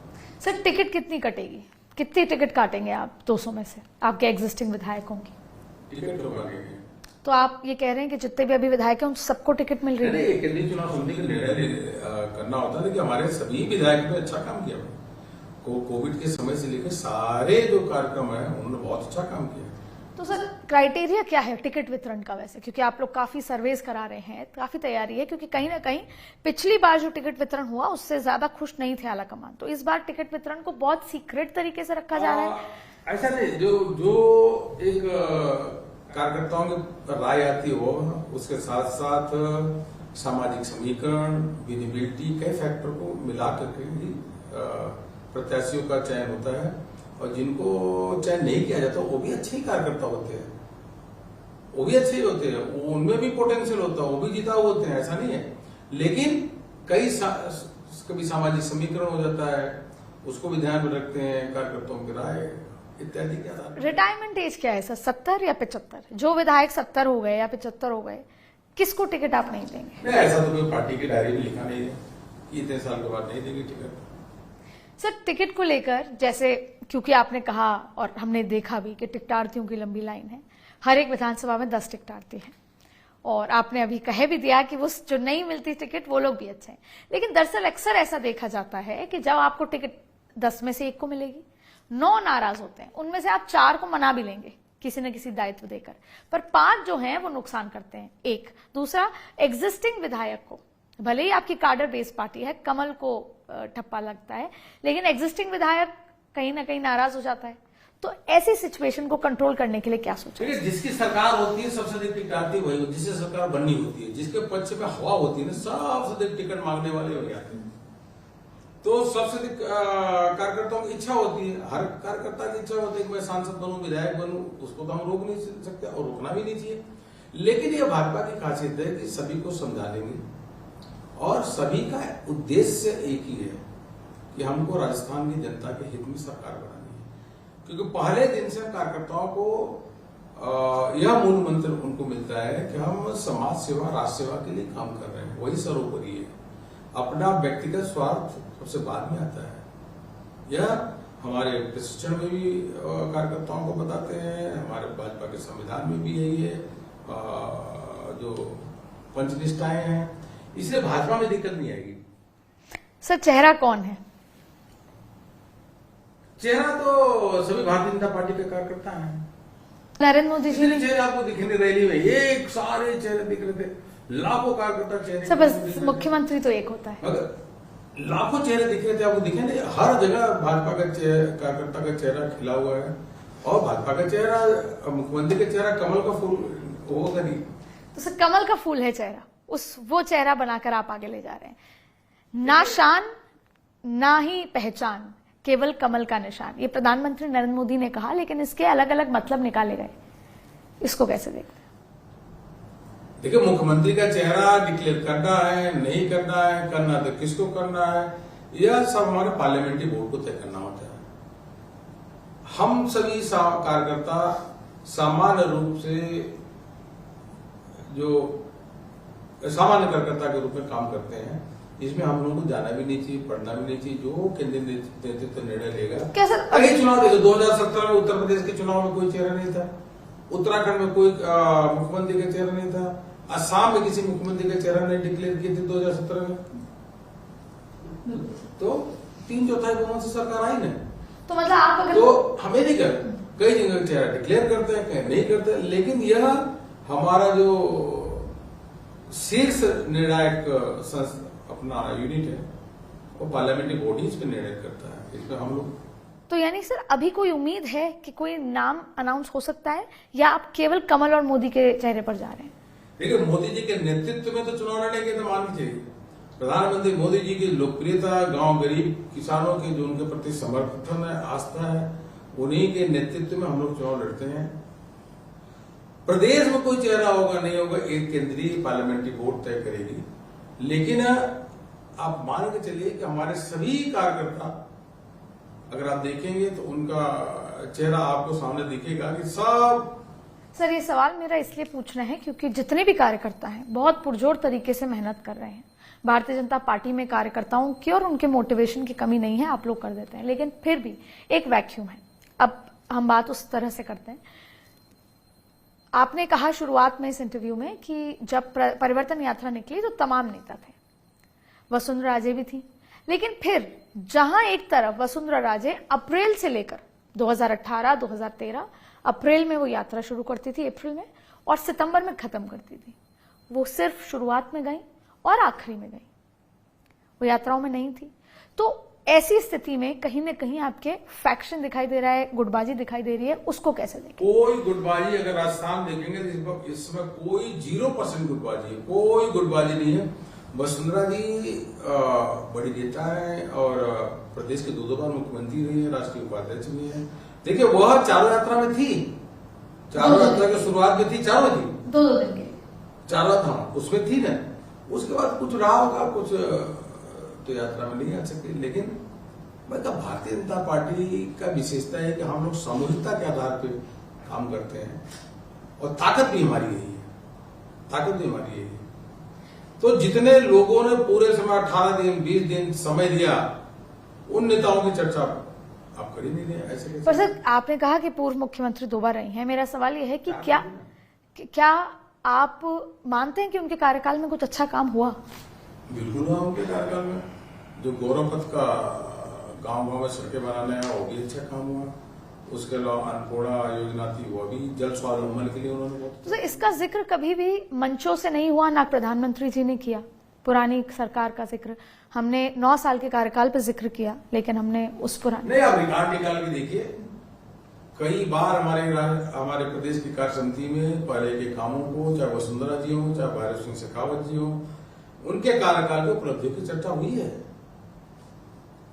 सर टिकट कितनी कटेगी, कितनी टिकट काटेंगे आप 200 में से आपके एग्जिस्टिंग विधायकों की? टिकट तो मांगेंगे। तो आप ये कह रहे हैं कि जितने भी अभी विधायक हैं उन सबको टिकट मिल रही है? नहीं, केंद्रीय चुनाव समिति का निर्णय करना होता है कि हमारे सभी विधायकों ने अच्छा काम किया। कोविड के समय से लेकर सारे जो कार्यक्रम है उन्होंने बहुत अच्छा काम किया। तो सर क्राइटेरिया क्या है टिकट वितरण का वैसे, क्योंकि आप लोग काफी सर्वेस करा रहे हैं, काफी तैयारी है, क्योंकि कहीं ना कहीं पिछली बार जो टिकट वितरण हुआ उससे ज्यादा खुश नहीं थे आला कमान, तो इस बार टिकट वितरण को बहुत सीक्रेट तरीके से रखा जा रहा है। ऐसा नहीं, जो एक कार्यकर्ताओं की राय आती हो, उसके साथ साथ सामाजिक समीकरण, विजिबिलिटी, कई फैक्टर को मिला करके ही प्रत्याशियों का चयन होता है। और जिनको चयन नहीं किया जाता वो भी अच्छे ही कार्यकर्ता होते हैं, वो भी अच्छे ही होते हैं, उनमें भी पोटेंशियल होता है, वो भी जिताऊ होते हैं, ऐसा नहीं है। लेकिन कभी सामाजिक समीकरण हो जाता है, उसको भी ध्यान में रखते हैं, कार्यकर्ताओं की राय इत्यादि के आधार। रिटायरमेंट एज क्या है सर, 70 या 75? जो विधायक 70 हो गए या 75 हो गए, किसको टिकट आप नहीं देंगे? नहीं, ऐसा तो कोई पार्टी की डायरी में लिखा नहीं है कि इतने साल के बाद नहीं देंगे टिकट। सर टिकट को लेकर, जैसे क्योंकि आपने कहा और हमने देखा भी कि टिकटार्थियों की लंबी लाइन है, हर एक विधानसभा में 10 टिकटार्थी हैं, और आपने अभी कह भी दिया कि वो जो नहीं मिलती टिकट वो लोग भी अच्छे हैं। लेकिन दरअसल अक्सर ऐसा देखा जाता है कि जब आपको टिकट 10 में से 1 को मिलेगी, 9 नाराज होते हैं, उनमें से आप 4 को मना भी लेंगे किसी न किसी दायित्व देकर, पर 5 जो हैं वो नुकसान करते हैं। एक दूसरा, एग्जिस्टिंग विधायक को, भले ही आपकी कार्डर बेस्ड पार्टी है, कमल को ठप्पा लगता है, लेकिन एग्जिस्टिंग विधायक कहीं ना कहीं नाराज हो जाता है। तो ऐसी सिचुएशन को कंट्रोल करने के लिए क्या सोचा? जिसकी सरकार होती है सबसे अधिक टिकटार्थी वही होती है, जिससे सरकार बननी होती है, जिसके पक्ष पे हवा होती है ना, सबसे अधिक टिकट मांगने वाले हो जाते हैं। तो सबसे अधिक कार्यकर्ताओं की इच्छा होती है, हर कार्यकर्ता की इच्छा होती है कि मैं सांसद बनूं, विधायक बनूं, उसको तो हम रोक नहीं सकते और रोकना भी नहीं चाहिए। लेकिन यह भाजपा की खासियत है कि सभी को समझा लेंगे, और सभी का उद्देश्य एक ही है कि हमको राजस्थान की जनता के हित में सरकार बनानी है। क्योंकि पहले दिन से कार्यकर्ताओं को यह मूल मंत्र उनको मिलता है कि हम समाज सेवा, राष्ट्र सेवा के लिए काम कर रहे हैं, वही सर्वोपरि है। अपना व्यक्तिगत स्वार्थ सबसे बाद में आता है। यह हमारे प्रशिक्षण में भी कार्यकर्ताओं को बताते हैं, हमारे भाजपा के संविधान में भी यही है, जो पंचनिष्ठाएं हैं, इसलिए भाजपा में दिक्कत नहीं आएगी। सर, चेहरा कौन है? चेहरा तो सभी भारतीय जनता पार्टी के कार्यकर्ता हैं। नरेंद्र मोदी जी ने चेहरे आपको दिखेंगे रैली में, एक सारे चेहरे दिख रहे थे, लाखों कार्यकर्ता चेहरे। सर, बस मुख्यमंत्री तो एक होता है, मगर लाखों चेहरे दिख रहे थे आपको, दिखेंगे हर जगह भाजपा का कार्यकर्ता का चेहरा खिला हुआ है। और भाजपा का चेहरा, मुख्यमंत्री का चेहरा कमल का फूल होगा नहीं। तो सर, कमल का फूल है चेहरा, वो चेहरा बनाकर आप आगे ले जा रहे हैं। ना शान ना ही पहचान, केवल कमल का निशान, ये प्रधानमंत्री नरेंद्र मोदी ने कहा, लेकिन इसके अलग अलग मतलब निकाले गए। इसको कैसे देखते हैं? देखिए, मुख्यमंत्री का चेहरा डिक्लेयर करना है, नहीं करना है, करना तो किसको करना है, यह सब हमारे पार्लियामेंट्री बोर्ड को तय करना होता है। हम सभी कार्यकर्ता सामान्य रूप से जो सामान्य कार्यकर्ता के रूप में काम करते हैं, इसमें हम लोगों को जाना भी नहीं चाहिए, पढ़ना भी नहीं चाहिए। जो केंद्रीय नेतृत्व निर्णय लेगा। अभी चुनाव देखो, 2017 में उत्तर प्रदेश के चुनाव में कोई चेहरा नहीं था, उत्तराखंड में कोई मुख्यमंत्री का चेहरा नहीं था, असम में किसी मुख्यमंत्री का चेहरा नहीं डिक्लेयर किए थे 2017 में। तो 3/4 बहुमत से सरकार आई ना। तो मतलब आप अगर तो हमें नहीं कर, कई जगह चेहरा डिक्लेयर करते हैं, कहीं नहीं करते, लेकिन यह हमारा जो शीर्ष निर्णायक अपना यूनिट है, वो पार्लियामेंट्री बोर्ड ही इसमें निर्णय करता है। इसमें हम लोग तो यानी सर, अभी कोई उम्मीद है कि कोई नाम अनाउंस हो सकता है, या आप केवल कमल और मोदी के चेहरे पर जा रहे हैं? देखिए, मोदी जी के नेतृत्व में तो चुनाव लड़ेंगे तो मान लीजिए, प्रधानमंत्री मोदी जी की लोकप्रियता, गांव गरीब किसानों के जो उनके प्रति समर्थन है, आस्था है, उन्हीं के नेतृत्व में हम लोग चुनाव लड़ते हैं। प्रदेश में कोई चेहरा होगा नहीं होगा, एक केंद्रीय पार्लियामेंट्री बोर्ड तय करेगी। लेकिन आप मान के चलिए कि हमारे सभी कार्यकर्ता, अगर आप देखेंगे तो उनका चेहरा आपको सामने दिखेगा कि सब। सर, ये सवाल मेरा इसलिए पूछना है क्योंकि जितने भी कार्यकर्ता हैं बहुत पुरजोर तरीके से मेहनत कर रहे हैं। भारतीय जनता पार्टी में कार्यकर्ताओं की और उनके मोटिवेशन की कमी नहीं है, आप लोग कर देते हैं, लेकिन फिर भी एक वैक्यूम है। अब हम बात उस तरह से करते हैं। आपने कहा शुरुआत में इस इंटरव्यू में कि जब परिवर्तन यात्रा निकली तो तमाम नेता थे, वसुंधरा राजे भी थी, लेकिन फिर जहां एक तरफ वसुंधरा राजे अप्रैल से लेकर 2018, 2013 अप्रैल में वो यात्रा शुरू करती थी, अप्रैल में, और सितंबर में खत्म करती थी। वो सिर्फ शुरुआत में गई और आखिरी में गई, वो यात्राओं में नहीं थी। तो ऐसी स्थिति में कहीं ना कहीं आपके फैक्शन दिखाई दे रहा है, गुटबाजी दिखाई दे रही है, उसको कैसे देखें? कोई गुटबाजी, अगर राजस्थान देखेंगे तो इसमें कोई 0% गुटबाजी है, कोई गुटबाजी नहीं है। वसुंधरा जी बड़ी नेता है और प्रदेश के 2 बार मुख्यमंत्री रही है, राष्ट्रीय उपाध्यक्ष भी है। देखिए, वह चारों यात्रा में थी, चारों यात्रा की शुरुआत में थी, चारों थी, 2 दिन के चारों था उसमें थी ना। उसके बाद कुछ रहा होगा, कुछ तो यात्रा में नहीं आ सकती। लेकिन मतलब भारतीय जनता पार्टी का विशेषता है कि हम लोग सामूहिकता के आधार पर काम करते हैं, और ताकत भी हमारी यही है, ताकत भी हमारी यही है। तो जितने लोगों ने पूरे समय 18 दिन 20 दिन समय दिया, उन नेताओं की चर्चा आप कर ही नहीं रहे ऐसे। पर सर, आपने कहा कि पूर्व मुख्यमंत्री 2 बार रही हैं। मेरा सवाल यह है कि क्या आप मानते हैं कि उनके कार्यकाल में कुछ अच्छा काम हुआ? बिल्कुल हुआ उनके कार्यकाल में। जो गौरव पथ का गांव गांव में सड़कें बनाने हैं, वो भी अच्छा काम हुआ। उसके अलावा अन्नपूर्णा योजना थी, वो भी जल स्वावलंबन के लिए उन्होंने बहुत। तो इसका जिक्र कभी भी मंचों से नहीं हुआ, ना प्रधानमंत्री जी ने किया। पुरानी सरकार का जिक्र हमने 9 साल के कार्यकाल पर जिक्र किया, लेकिन हमने उस पुराने नहीं, आप रिकॉर्ड निकाल के देखिए, कई बार हमारे प्रदेश की कार्य समिति में पहले के कामों को, चाहे वसुंधरा जी हो, चाहे भैरव सिंह शेखावत जी हो, उनके कार्यकाल की उपलब्धियों की चर्चा हुई है।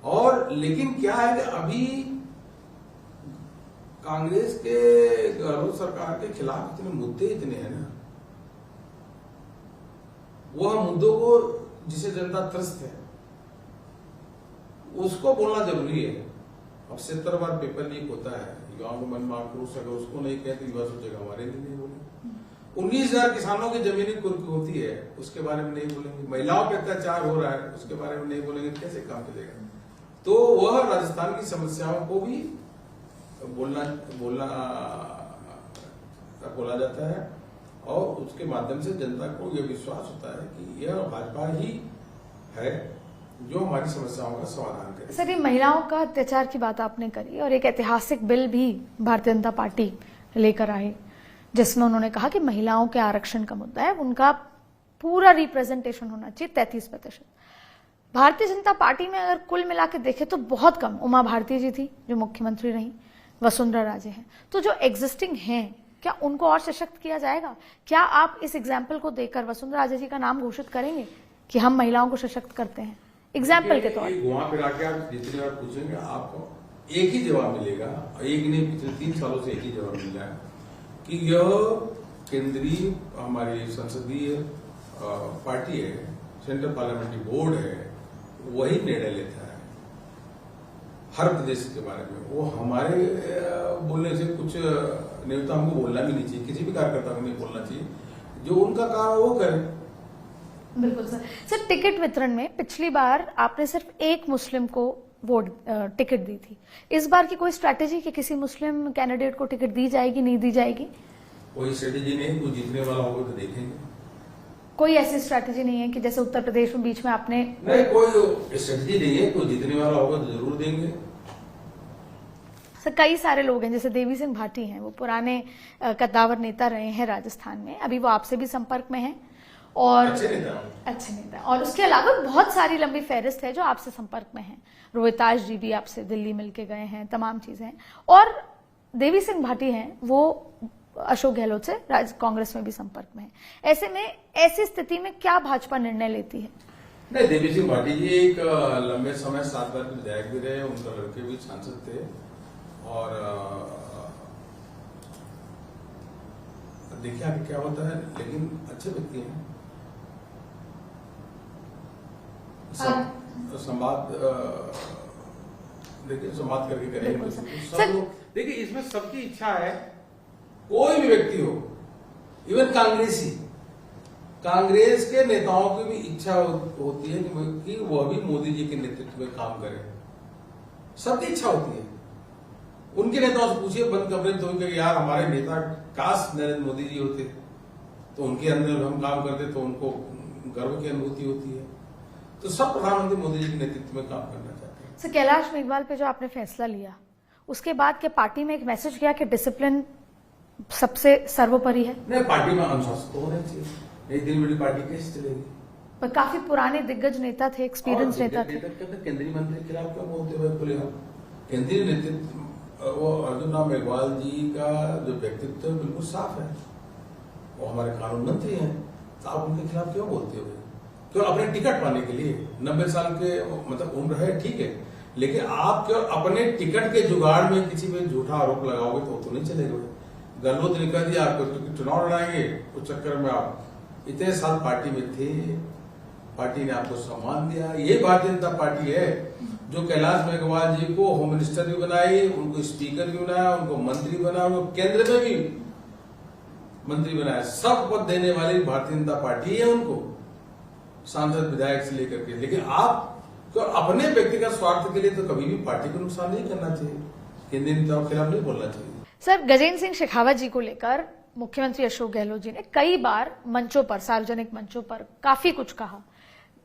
और लेकिन क्या है कि अभी कांग्रेस के गहलोत सरकार के खिलाफ इतने मुद्दे इतने हैं ना, वह मुद्दों को जिसे जनता त्रस्त है उसको बोलना जरूरी है। अब 70 बार पेपर लीक होता है, युवाओं के मन में आक्रोश अगर उसको नहीं कहते, युवा सोचेगा हमारे लिए नहीं बोले। 19,000 किसानों की जमीनी कुर्क होती है, उसके बारे में नहीं बोलेंगे। महिलाओं पे अत्याचार हो रहा है, उसके बारे में नहीं बोलेंगे, कैसे काम चलेगा? तो वह राजस्थान की समस्याओं को भी बोला जाता है और उसके माध्यम से जनता को यह विश्वास होता है कि यह भाजपा ही है जो हमारी समस्याओं का समाधान करे। सर, ये महिलाओं का अत्याचार की बात आपने करी और एक ऐतिहासिक बिल भी भारतीय जनता पार्टी लेकर आई जिसमें उन्होंने कहा कि महिलाओं के आरक्षण का मुद्दा है, उनका पूरा रिप्रेजेंटेशन होना चाहिए 33%। भारतीय जनता पार्टी में अगर कुल मिला के देखें तो बहुत कम, उमा भारती जी थी जो मुख्यमंत्री रही, वसुंधरा राजे हैं, तो जो एग्जिस्टिंग हैं क्या उनको और सशक्त किया जाएगा? क्या आप इस एग्जाम्पल को देकर वसुंधरा राजे जी का नाम घोषित करेंगे कि हम महिलाओं को सशक्त करते हैं एग्जाम्पल के तौर पर? वहां पर आके आप जितनी बार पूछेंगे आपको एक ही जवाब मिलेगा, एक नहीं, पिछले 3 सालों से एक ही जवाब मिला है कि यह केंद्रीय हमारी संसदीय पार्टी है, सेंट्रल पार्लियामेंट्री बोर्ड है, वही निर्णय लेता है हर प्रदेश के बारे में। वो हमारे बोलने से कुछ नेता हमको बोलना भी नहीं चाहिए, किसी भी कार्यकर्ता को नहीं बोलना चाहिए, जो उनका काम वो करे। बिल्कुल सर। सर, टिकट वितरण में पिछली बार आपने सिर्फ एक मुस्लिम को वोट टिकट दी थी, इस बार की कोई स्ट्रैटेजी कि किसी मुस्लिम कैंडिडेट को टिकट दी जाएगी, नहीं दी जाएगी? कोई स्ट्रैटेजी नहीं, कोई जीतने वाला होगा तो देखेंगे। कोई ऐसी स्ट्रैटेजी नहीं है कि जैसे उत्तर प्रदेश में बीच में आपने? नहीं, कोई स्ट्रैटेजी नहीं है, कोई जीतने वाला होगा तो जरूर देंगे। सर, कई सारे लोग हैं, जैसे देवी सिंह भाटी हैं, वो पुराने कद्दावर नेता रहे हैं राजस्थान में, अभी वो आपसे भी संपर्क में हैं और अच्छे नेता, और उसके अलावा बहुत सारी लंबी फहरिस्त है जो आपसे संपर्क में हैं। रोहिताश जी भी आपसे दिल्ली मिलके गए हैं, तमाम चीजें हैं, और देवी सिंह भाटी हैं वो अशोक गहलोत से कांग्रेस में भी संपर्क में है। ऐसे में ऐसी स्थिति में क्या भाजपा निर्णय लेती है? नहीं, देवी सिंह भाटी जी एक लंबे समय 7 बार के विधायक भी रहे, उनका लड़के भी सांसद थे और देखिए आगे क्या होता है, लेकिन अच्छे व्यक्ति हैं। संवाद देखिए, संवाद करके करेंगे सब लोग। देखिए, इसमें सबकी इच्छा है, कोई भी व्यक्ति हो, इवन कांग्रेस के नेताओं की भी इच्छा होती है कि वह भी मोदी जी के नेतृत्व में काम करें। सबकी इच्छा होती है। उनके नेताओं से पूछिए बंद कमरे तो कि यार हमारे नेता काश नरेंद्र मोदी जी होते तो उनके अंदर हम काम करते, तो उनको गर्व की अनुभूति होती है। तो सब प्रधानमंत्री मोदी जी के नेतृत्व में काम करना चाहते हैं। सर, कैलाश मेघवाल पे जो आपने फैसला लिया, उसके बाद क्या पार्टी में एक मैसेज गया कि डिसिप्लिन सबसे सर्वोपरि है? नहीं, पार्टी में अनुशासन होना चाहिए, एक दिन बड़ी पार्टी कैसे चलेगी? पर काफी पुराने दिग्गज नेता थे, एक्सपीरियंस नेता थे। केंद्रीय मंत्री के खिलाफ क्यों बोलते हुए बोले? केंद्रीय नेतृत्व, वो अर्जुन राम मेघवाल जी का जो व्यक्तित्व है बिल्कुल साफ है, वो हमारे कानून मंत्री हैं, तो आप उनके खिलाफ क्यों बोलते हुए? क्यों? अपने टिकट पाने के लिए 90 साल के मतलब उम्र है, ठीक है, लेकिन आप क्यों अपने टिकट के जुगाड़ में किसी पे झूठा आरोप लगाओगे तो नहीं चलेगा। गहलोत ने कह दिया आपको चुनाव लड़ाएंगे, उस चक्कर में आप इतने साल पार्टी में थे, पार्टी ने आपको सम्मान दिया। ये भारतीय जनता पार्टी है जो कैलाश मेघवाल जी को होम मिनिस्टर भी बनाई, उनको स्पीकर भी बनाया, उनको मंत्री बनाया, उनको केंद्र में भी मंत्री बनाया। सब पद देने वाली भारतीय जनता पार्टी है उनको, सांसद विधायक से लेकर के। लेकिन आप तो अपने व्यक्तिगत स्वार्थ के लिए तो कभी भी पार्टी को नुकसान नहीं करना चाहिए, केंद्रीय नेताओं के खिलाफ नहीं बोलना चाहिए। सर, गजेंद्र सिंह शेखावत जी को लेकर मुख्यमंत्री अशोक गहलोत जी ने कई बार मंचों पर, सार्वजनिक मंचों पर काफी कुछ कहा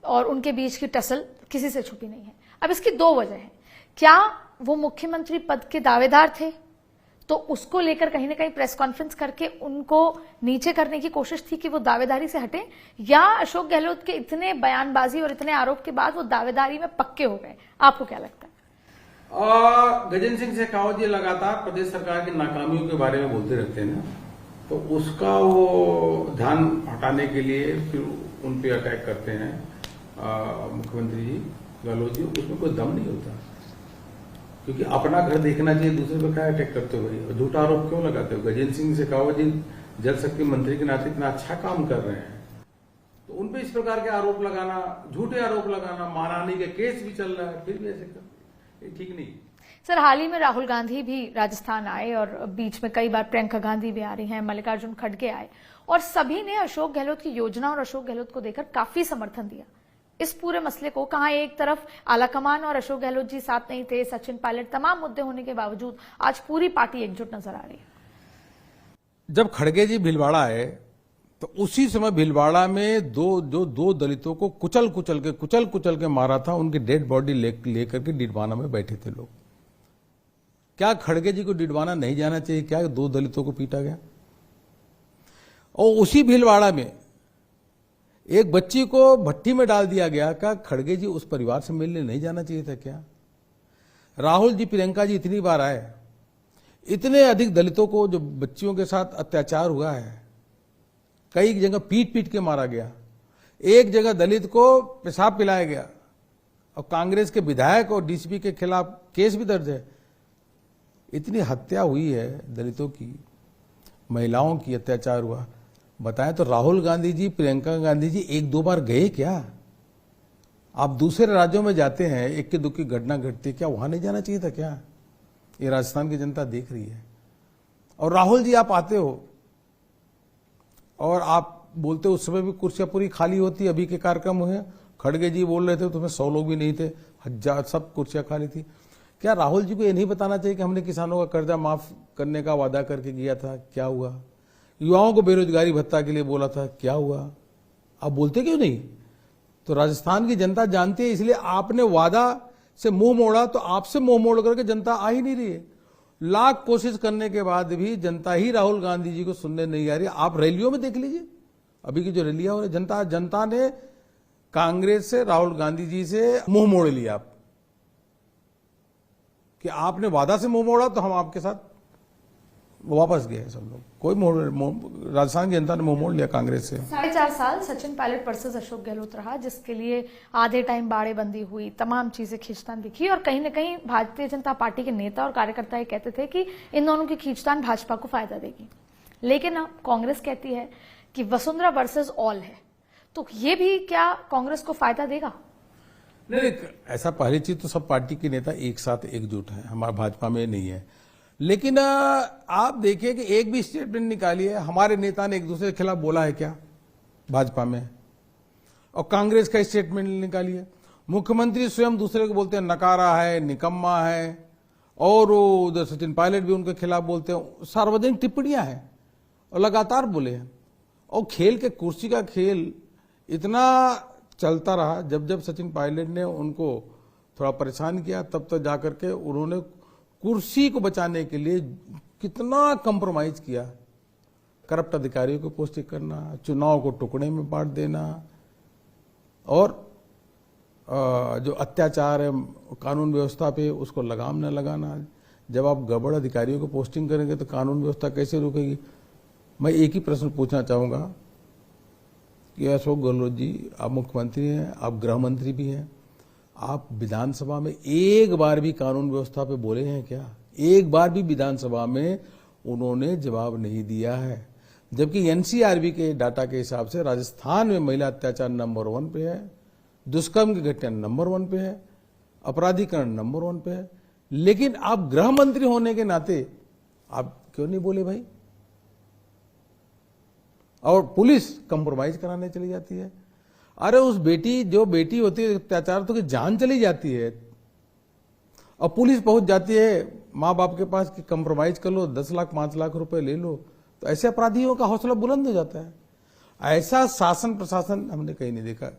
और उनके बीच की टसल किसी से छुपी नहीं है। अब इसकी 2 वजह है। क्या वो मुख्यमंत्री पद के दावेदार थे तो उसको लेकर कहीं ना कहीं प्रेस कॉन्फ्रेंस करके उनको नीचे करने की कोशिश थी कि वो दावेदारी से हटे, या अशोक गहलोत के इतने बयानबाजी और इतने आरोप के बाद वो दावेदारी में पक्के हो गए? आपको क्या लगता है? गजेंद्र सिंह शेखावत जी लगातार प्रदेश सरकार की नाकामियों के बारे में बोलते रहते हैं ना, तो उसका वो ध्यान हटाने के लिए फिर उन पे अटैक करते हैं मुख्यमंत्री जी गहलोत जी। उसमें कोई दम नहीं होता, क्योंकि अपना घर देखना चाहिए, दूसरे पर क्या अटैक करते हो भाई? झूठा आरोप क्यों लगाते हो? गजेंद्र सिंह शेखावत जी जल शक्ति मंत्री के नाते इतना अच्छा काम कर रहे हैं, तो उन पे इस प्रकार के आरोप लगाना, झूठे आरोप लगाना, मानहानि के केस भी चल रहा है, फिर भी ऐसे कर, ये ठीक नहीं। सर, हाल ही में राहुल गांधी भी राजस्थान आए और बीच में कई बार प्रियंका गांधी भी आ रही हैं, मल्लिकार्जुन खड़गे आए और सभी ने अशोक गहलोत की योजना और अशोक गहलोत को देकर काफी समर्थन दिया। इस पूरे मसले को कहां एक तरफ आलाकमान और अशोक गहलोत जी साथ नहीं थे, सचिन पायलट, तमाम मुद्दे होने के बावजूद आज पूरी पार्टी एकजुट नजर आ रही है। जब खड़गे जी भीलवाड़ा आए तो उसी समय भीलवाड़ा में दो दलितों को कुचल कुचल के मारा था, उनकी डेड बॉडी लेकर के डिडवाना में बैठे थे लोग। क्या खड़गे जी को डिडवाना नहीं जाना चाहिए? क्या दो दलितों को पीटा गया? और उसी भीलवाड़ा में एक बच्ची को भट्टी में डाल दिया गया। क्या खड़गे जी उस परिवार से मिलने नहीं जाना चाहिए था? क्या राहुल जी, प्रियंका जी इतनी बार आए, इतने अधिक दलितों को जो बच्चियों के साथ अत्याचार हुआ है, कई जगह पीट पीट के मारा गया, एक जगह दलित को पेशाब पिलाया गया और कांग्रेस के विधायक और डीसीपी के खिलाफ केस भी दर्ज है। इतनी हत्या हुई है दलितों की, महिलाओं की अत्याचार हुआ। बताएं तो राहुल गांधी जी, प्रियंका गांधी जी एक दो बार गए क्या? आप दूसरे राज्यों में जाते हैं, इक्की दुक्की घटना घटती है, क्या वहां नहीं जाना चाहिए था? क्या ये राजस्थान की जनता देख रही है। और राहुल जी आप आते हो और आप बोलते हो उस समय भी कुर्सियां पूरी खाली होती, अभी के कार्यक्रम हुए। खड़गे जी बोल रहे थे तुम्हें 100 लोग भी नहीं थे, 1000 सब कुर्सियां खाली थी। क्या राहुल जी को ये नहीं बताना चाहिए कि हमने किसानों का कर्जा माफ करने का वादा करके किया था, क्या हुआ? युवाओं को बेरोजगारी भत्ता के लिए बोला था, क्या हुआ? आप बोलते क्यों नहीं? तो राजस्थान की जनता जानती है, इसलिए आपने वादा से मुंह मोड़ा, तो आपसे मुंह मोड़ करके जनता आ ही नहीं रही है। लाख कोशिश करने के बाद भी जनता ही राहुल गांधी जी को सुनने नहीं आ रही। आप रैलियों में देख लीजिए, अभी की जो रैलियां हो रही, जनता ने कांग्रेस से, राहुल गांधी जी से मुंह मोड़ लिया। आप कि आपने वादा से मुंह मोड़ा तो हम आपके साथ वापस गए सब लोग। कोई राजस्थान की जनता ने मुंह मोड़ लिया कांग्रेस से। 4.5 साल सचिन पायलट वर्सेस अशोक गहलोत रहा, जिसके लिए आधे टाइम बाड़ेबंदी हुई, तमाम चीजें खींचतान दिखी और कहीं न कहीं भारतीय जनता पार्टी के नेता और कार्यकर्ता ये कहते थे कि इन दोनों की खींचतान भाजपा को फायदा देगी। लेकिन अब कांग्रेस कहती है कि वसुंधरा वर्सेस ऑल है, तो ये भी क्या कांग्रेस को फायदा देगा? नहीं, ऐसा पहली चीज तो सब पार्टी के नेता एक साथ एकजुट है, हमारा भाजपा में नहीं है। लेकिन आप देखिए कि एक भी स्टेटमेंट निकालिए, हमारे नेता ने एक दूसरे के खिलाफ बोला है क्या भाजपा में? और कांग्रेस का स्टेटमेंट निकालिए, मुख्यमंत्री स्वयं दूसरे को बोलते हैं नकारा है, निकम्मा है, और उधर सचिन पायलट भी उनके खिलाफ बोलते हैं, सार्वजनिक टिप्पणियां हैं और लगातार बोले हैं। और खेल के कुर्सी का खेल इतना चलता रहा, जब सचिन पायलट ने उनको थोड़ा परेशान किया, तब तक जाकर के उन्होंने कुर्सी को बचाने के लिए कितना कंप्रोमाइज किया। करप्ट अधिकारियों को पोस्टिंग करना, चुनाव को टुकड़े में बांट देना, और जो अत्याचार है कानून व्यवस्था पे उसको लगाम न लगाना। जब आप गड़बड़ अधिकारियों को पोस्टिंग करेंगे तो कानून व्यवस्था कैसे रुकेगी? मैं एक ही प्रश्न पूछना चाहूंगा कि अशोक गहलोत जी, आप मुख्यमंत्री हैं, आप गृह मंत्री भी हैं, आप विधानसभा में एक बार भी कानून व्यवस्था पे बोले हैं क्या? एक बार भी विधानसभा में उन्होंने जवाब नहीं दिया है। जबकि एनसीआरबी के डाटा के हिसाब से राजस्थान में महिला अत्याचार नंबर 1 पे है, दुष्कर्म की घटना नंबर 1 पे है, अपराधीकरण नंबर 1 पे है। लेकिन आप गृह मंत्री होने के नाते आप क्यों नहीं बोले भाई? और पुलिस कंप्रोमाइज कराने चली जाती है। अरे उस जो बेटी होती है अत्याचार, तो की जान चली जाती है और पुलिस पहुंच जाती है माँ बाप के पास कि कंप्रोमाइज कर लो, 10 लाख 5 लाख रुपए ले लो, तो ऐसे अपराधियों का हौसला बुलंद हो जाता है। ऐसा शासन प्रशासन हमने कहीं नहीं देखा,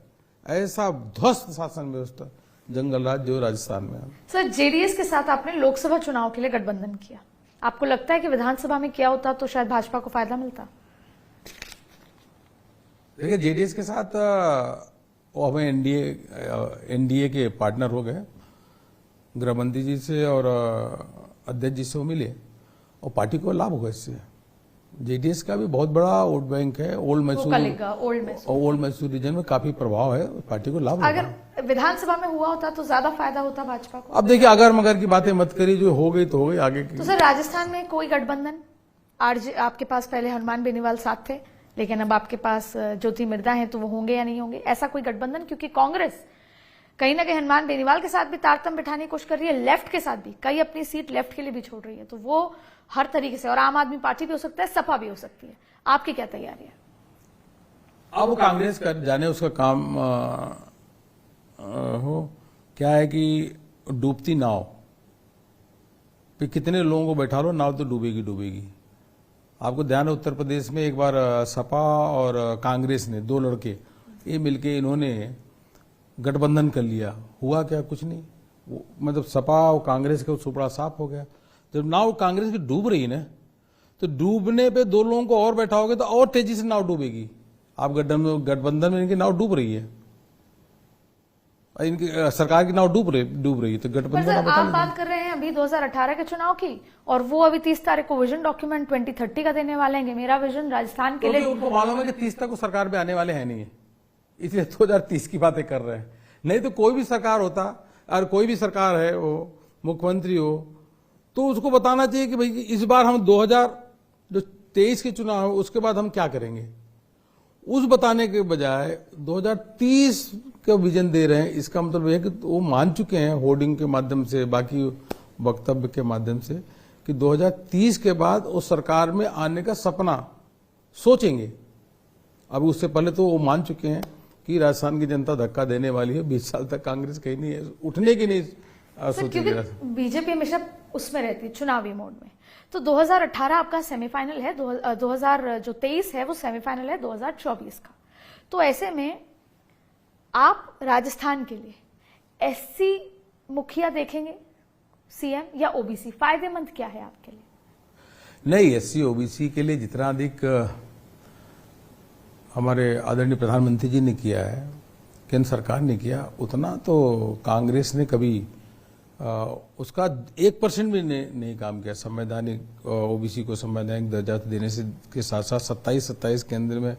ऐसा ध्वस्त शासन व्यवस्था जंगल राज जो राजस्थान में है। सर, जेडीएस के साथ आपने लोकसभा चुनाव के लिए गठबंधन किया, आपको लगता है कि विधानसभा में क्या होता तो शायद भाजपा को फायदा मिलता? देखिए, जेडीएस के साथ वो हमें एनडीए के पार्टनर हो गए, गृहमंत्री जी से और अध्यक्ष जी से वो मिले और पार्टी को लाभ हुआ इससे। जेडीएस का भी बहुत बड़ा वोट बैंक है, ओल्ड मैसूर रीजन में काफी प्रभाव है, पार्टी को लाभ। अगर विधानसभा में हुआ होता तो ज्यादा फायदा होता भाजपा को। अब देखिए, अगर मगर की बातें मत करिए, जो हो गई तो हो गई, आगे की। तो सर, राजस्थान में कोई गठबंधन? आपके पास पहले हनुमान बेनीवाल साथ थे, लेकिन अब आपके पास ज्योति मिर्धा हैं, तो वो होंगे या नहीं होंगे? ऐसा कोई गठबंधन? क्योंकि कांग्रेस कहीं ना कहीं हनुमान बेनीवाल के साथ भी तारतम्य बिठाने की कोशिश कर रही है, लेफ्ट के साथ भी, कई अपनी सीट लेफ्ट के लिए भी छोड़ रही है। तो वो हर तरीके से, और आम आदमी पार्टी भी हो सकता है, सपा भी हो सकती है। आपकी क्या तैयारी है? अब वो कांग्रेस कर जाने, उसका काम हो। क्या है कि डूबती नाव पे कितने लोगों को बैठा लो, नाव तो डूबेगी डूबेगी। आपको ध्यान है, उत्तर प्रदेश में एक बार सपा और कांग्रेस ने, दो लड़के ये मिलके इन्होंने गठबंधन कर लिया। हुआ क्या? कुछ नहीं। मतलब सपा और कांग्रेस का सुपड़ा साफ हो गया। जब नाव कांग्रेस की डूब रही ना, तो डूबने पे दो लोगों को और बैठाओगे तो और तेजी से नाव डूबेगी। आप गठबंधन में इनकी नाव डूब रही है, इनकी सरकार की नाव डूब रही है, तो गठबंधन आप बात कर रहे हैं अभी 2018 के चुनाव की, और वो अभी 30 तारीख को विजन डॉक्यूमेंट 2030 का देने वाले हैं। मेरा विजन राजस्थान के लिए, उनको मालूम है कि 30 तक वो सरकार में आने वाले हैं नहीं, इसलिए 2030 की बातें कर रहे हैं। नहीं तो कोई भी सरकार होता, और कोई भी सरकार है वो मुख्यमंत्री हो, तो उसको बताना चाहिए कि भाई इस बार हम 2023 के चुनाव है, उसके बाद हम क्या करेंगे। उस बताने के बजाय 2030 का विजन दे रहे हैं। इसका मतलब है कि वो मान चुके हैं होर्डिंग के माध्यम से, बाकी वक्तव्य के माध्यम से, कि 2030 के बाद वो सरकार में आने का सपना सोचेंगे। अब उससे पहले तो वो मान चुके हैं कि राजस्थान की जनता धक्का देने वाली है। 20 साल तक कांग्रेस कहीं नहीं है, उठने की नहीं सोचेंगे। बीजेपी हमेशा उसमें रहती है, चुनावी मोड में। तो 2018 आपका सेमीफाइनल है, 2023 है वो सेमीफाइनल है 2024 का। तो ऐसे में आप राजस्थान के लिए एससी मुखिया देखेंगे सीएम, या ओबीसी? फायदेमंद क्या है आपके लिए? नहीं, एससी ओबीसी के लिए जितना अधिक हमारे आदरणीय प्रधानमंत्री जी ने किया है, केंद्र सरकार ने किया, उतना तो कांग्रेस ने कभी उसका 1% भी नहीं काम किया। संवैधानिक ओबीसी को संवैधानिक दर्जा देने से के साथ साथ 27 केंद्र में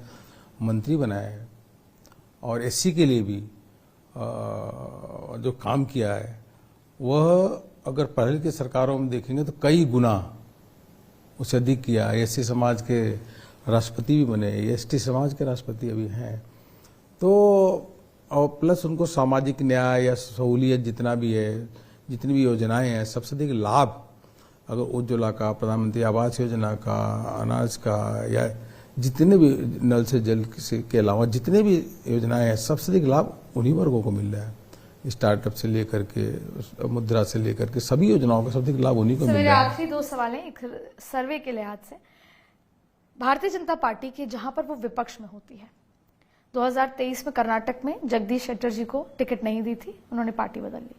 मंत्री बनाए हैं, और एससी के लिए भी जो काम किया है वह अगर पहले की सरकारों में देखेंगे तो कई गुना उससे अधिक किया है। एससी समाज के राष्ट्रपति भी बने, एसटी समाज के राष्ट्रपति अभी हैं। तो और प्लस उनको सामाजिक न्याय या सहूलियत जितना भी है, जितनी भी योजनाएं हैं, सबसे अधिक लाभ अगर उज्ज्वला का, प्रधानमंत्री आवास योजना का, अनाज का, या जितने भी नल से जल के अलावा जितने भी योजनाएं हैं, सबसे अधिक लाभ उन्हीं वर्गों को मिल रहा है। स्टार्टअप से लेकर के मुद्रा से लेकर के सभी योजनाओं का सबसे अधिक लाभ उन्हीं को मिल रहा है। मेरे आखिरी दो सवाल हैं। एक सर्वे के लिहाज से, भारतीय जनता पार्टी की जहां पर वो विपक्ष में होती है, 2023 में कर्नाटक में जगदीश शेट्टर जी को टिकट नहीं दी थी, उन्होंने पार्टी बदल ली।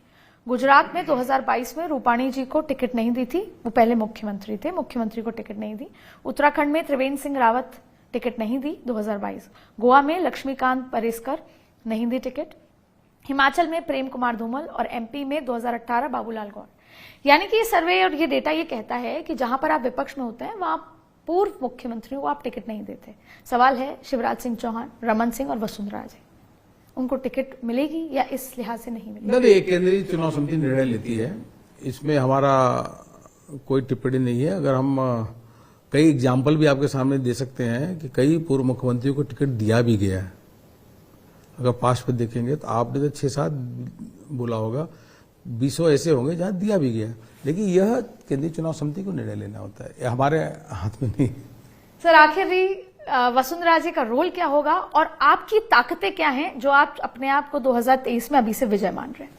गुजरात में 2022 में रूपाणी जी को टिकट नहीं दी थी, वो पहले मुख्यमंत्री थे, मुख्यमंत्री को टिकट नहीं दी। उत्तराखंड में त्रिवेंद्र सिंह रावत टिकट नहीं दी 2022। गोवा में लक्ष्मीकांत परेसकर नहीं दी टिकट। हिमाचल में प्रेम कुमार धूमल, और एमपी में 2018 बाबूलाल गौर। यानी कि ये सर्वे और ये डेटा ये कहता है कि जहां पर आप विपक्ष में होते हैं वहां पूर्व मुख्यमंत्रियों को आप टिकट नहीं देते। सवाल है शिवराज सिंह चौहान, रमन सिंह और वसुंधरा राजे, उनको टिकट मिलेगी या इस लिहाज से नहीं मिलेगी? नहीं, केंद्रीय चुनाव समिति निर्णय लेती है, इसमें हमारा कोई टिप्पणी नहीं है। अगर हम कई एग्जाम्पल भी आपके सामने दे सकते हैं कि कई पूर्व मुख्यमंत्रियों को टिकट दिया भी गया है। अगर पास्ट पे देखेंगे तो आपने तो 6-7 बोला होगा, 20 ऐसे होंगे जहां दिया भी गया, लेकिन यह केंद्रीय चुनाव समिति को निर्णय लेना होता है, यह हमारे हाथ में नहीं। सर, आखिरी वसुंधरा जी का रोल क्या होगा और आपकी ताकतें क्या हैं जो आप अपने आप को 2023 में अभी से विजय मान रहे हैं?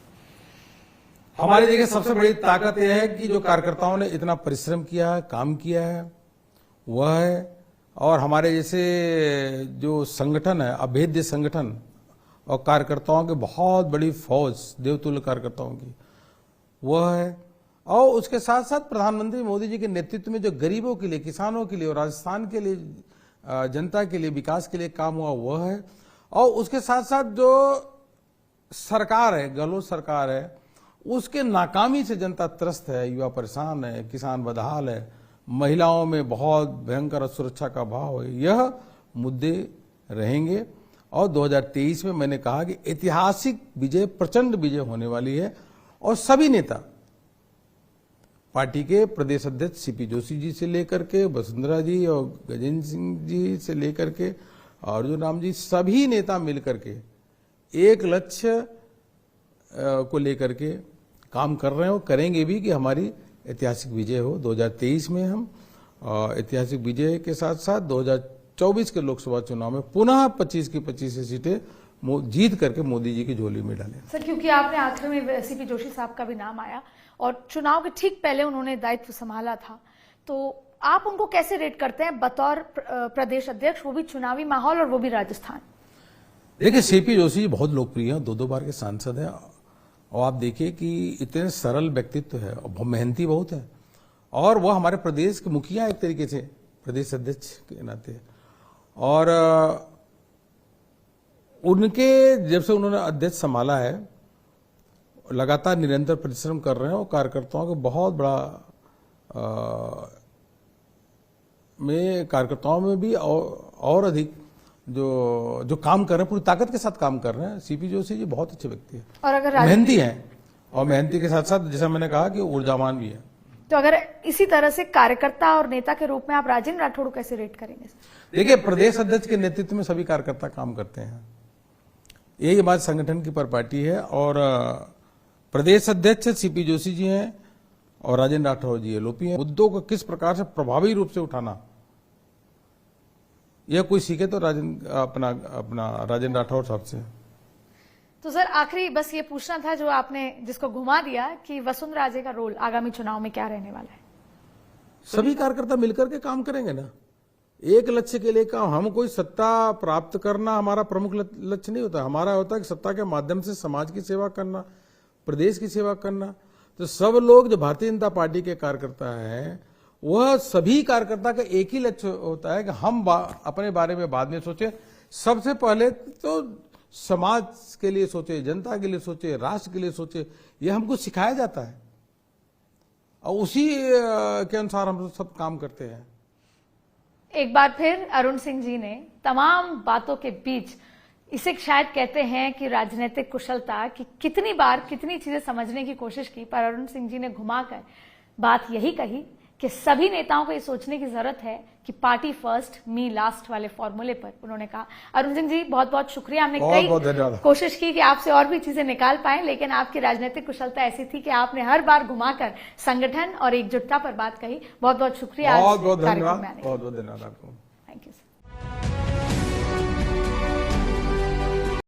हमारी देखिए सबसे बड़ी ताकत यह है कि जो कार्यकर्ताओं ने इतना परिश्रम किया है, काम किया है, वह है। और हमारे जैसे जो संगठन है, अभेद्य संगठन, और कार्यकर्ताओं की बहुत बड़ी फौज, देवतुल्य कार्यकर्ताओं की, वह है। और उसके साथ साथ प्रधानमंत्री मोदी जी के नेतृत्व में जो गरीबों के लिए, किसानों के लिए और राजस्थान के लिए, जनता के लिए, विकास के लिए काम हुआ, वह है। और उसके साथ साथ जो सरकार है, गहलोत सरकार है, उसके नाकामी से जनता त्रस्त है, युवा परेशान है, किसान बदहाल है, महिलाओं में बहुत भयंकर सुरक्षा का अभाव है। यह मुद्दे रहेंगे। और 2023 में मैंने कहा कि ऐतिहासिक विजय, प्रचंड विजय होने वाली है। और सभी नेता, पार्टी के प्रदेश अध्यक्ष सीपी जोशी जी से लेकर के वसुंधरा जी और गजेंद्र सिंह जी से लेकर के अर्जुन राम जी, सभी नेता मिलकर के एक लक्ष्य को लेकर के काम कर रहे हैं और करेंगे भी कि हमारी ऐतिहासिक विजय हो। 2023 में हम ऐतिहासिक विजय के साथ साथ 2024 के लोकसभा चुनाव में पुनः 25 की 25 सीटें जीत करके मोदी जी की झोली में डालें। सर, क्योंकि आपने आखिर में सीपी जोशी साहब का भी नाम आया और चुनाव के ठीक पहले उन्होंने दायित्व संभाला था, तो आप उनको कैसे रेट करते हैं बतौर प्रदेश अध्यक्ष, वो भी चुनावी माहौल और वो भी राजस्थान? देखिए, सीपी जोशी बहुत लोकप्रिय हैं, 2 बार के सांसद हैं और आप देखिए कि इतने सरल व्यक्तित्व है और मेहनती बहुत है और वो हमारे प्रदेश के मुखिया एक तरीके से, प्रदेश अध्यक्ष के नाते। और उनके जब से उन्होंने अध्यक्ष संभाला है लगातार निरंतर परिश्रम कर रहे हैं और कार्यकर्ताओं के बहुत बड़ा कार्यकर्ताओं में भी और अधिक जो काम कर रहे हैं, पूरी ताकत के साथ काम कर रहे हैं। सीपी जोशी जी बहुत अच्छे व्यक्ति हैं और अगर मेहनती हैं और मेहनती के साथ साथ जैसा मैंने कहा कि ऊर्जावान भी है। तो अगर इसी तरह से कार्यकर्ता और नेता के रूप में आप राजेंद्र राठौड़ को कैसे रेट करेंगे? देखिए, प्रदेश अध्यक्ष के नेतृत्व में सभी कार्यकर्ता काम करते हैं, यही हमारे संगठन की परिपाटी है। और प्रदेश अध्यक्ष सीपी जोशी जी हैं और राजेंद्र राठौड़ जी एलओपी हैं। मुद्दों को किस प्रकार से प्रभावी रूप से उठाना, यह कोई सीखे तो अपना राजेंद्र राठौड़ साहब से। तो सर, आखिरी बस ये पूछना था जो आपने जिसको घुमा दिया कि वसुंधरा राजे का रोल आगामी चुनाव में क्या रहने वाला है? सभी कार्यकर्ता मिलकर के काम करेंगे ना, एक लक्ष्य के लिए काम। हम कोई सत्ता प्राप्त करना हमारा प्रमुख लक्ष्य नहीं होता, हमारा होता है कि सत्ता के माध्यम से समाज की सेवा करना, प्रदेश की सेवा करना। तो सब लोग जो भारतीय जनता पार्टी के कार्यकर्ता हैं, वह सभी कार्यकर्ता का एक ही लक्ष्य होता है कि हम अपने बारे में बाद में सोचे, सबसे पहले तो समाज के लिए सोचे, जनता के लिए सोचे, राष्ट्र के लिए सोचे। यह हमको सिखाया जाता है और उसी के अनुसार हम सब काम करते हैं। एक बार फिर अरुण सिंह जी ने तमाम बातों के बीच इसे शायद कहते हैं कि राजनीतिक कुशलता की कितनी बार कितनी चीजें समझने की कोशिश की, पर अरुण सिंह जी ने घुमाकर बात यही कही कि सभी नेताओं को ये सोचने की जरूरत है कि पार्टी फर्स्ट मी लास्ट वाले फॉर्मूले पर उन्होंने कहा। अरुण सिंह जी, बहुत बहुत शुक्रिया। हमने कई कोशिश की कि आपसे और भी चीजें निकाल पाए, लेकिन आपकी राजनीतिक कुशलता ऐसी थी कि आपने हर बार घुमाकर संगठन और एकजुटता पर बात कही। बहुत बहुत शुक्रिया। बहुत बहुत धन्यवाद आपको। Thank you sir.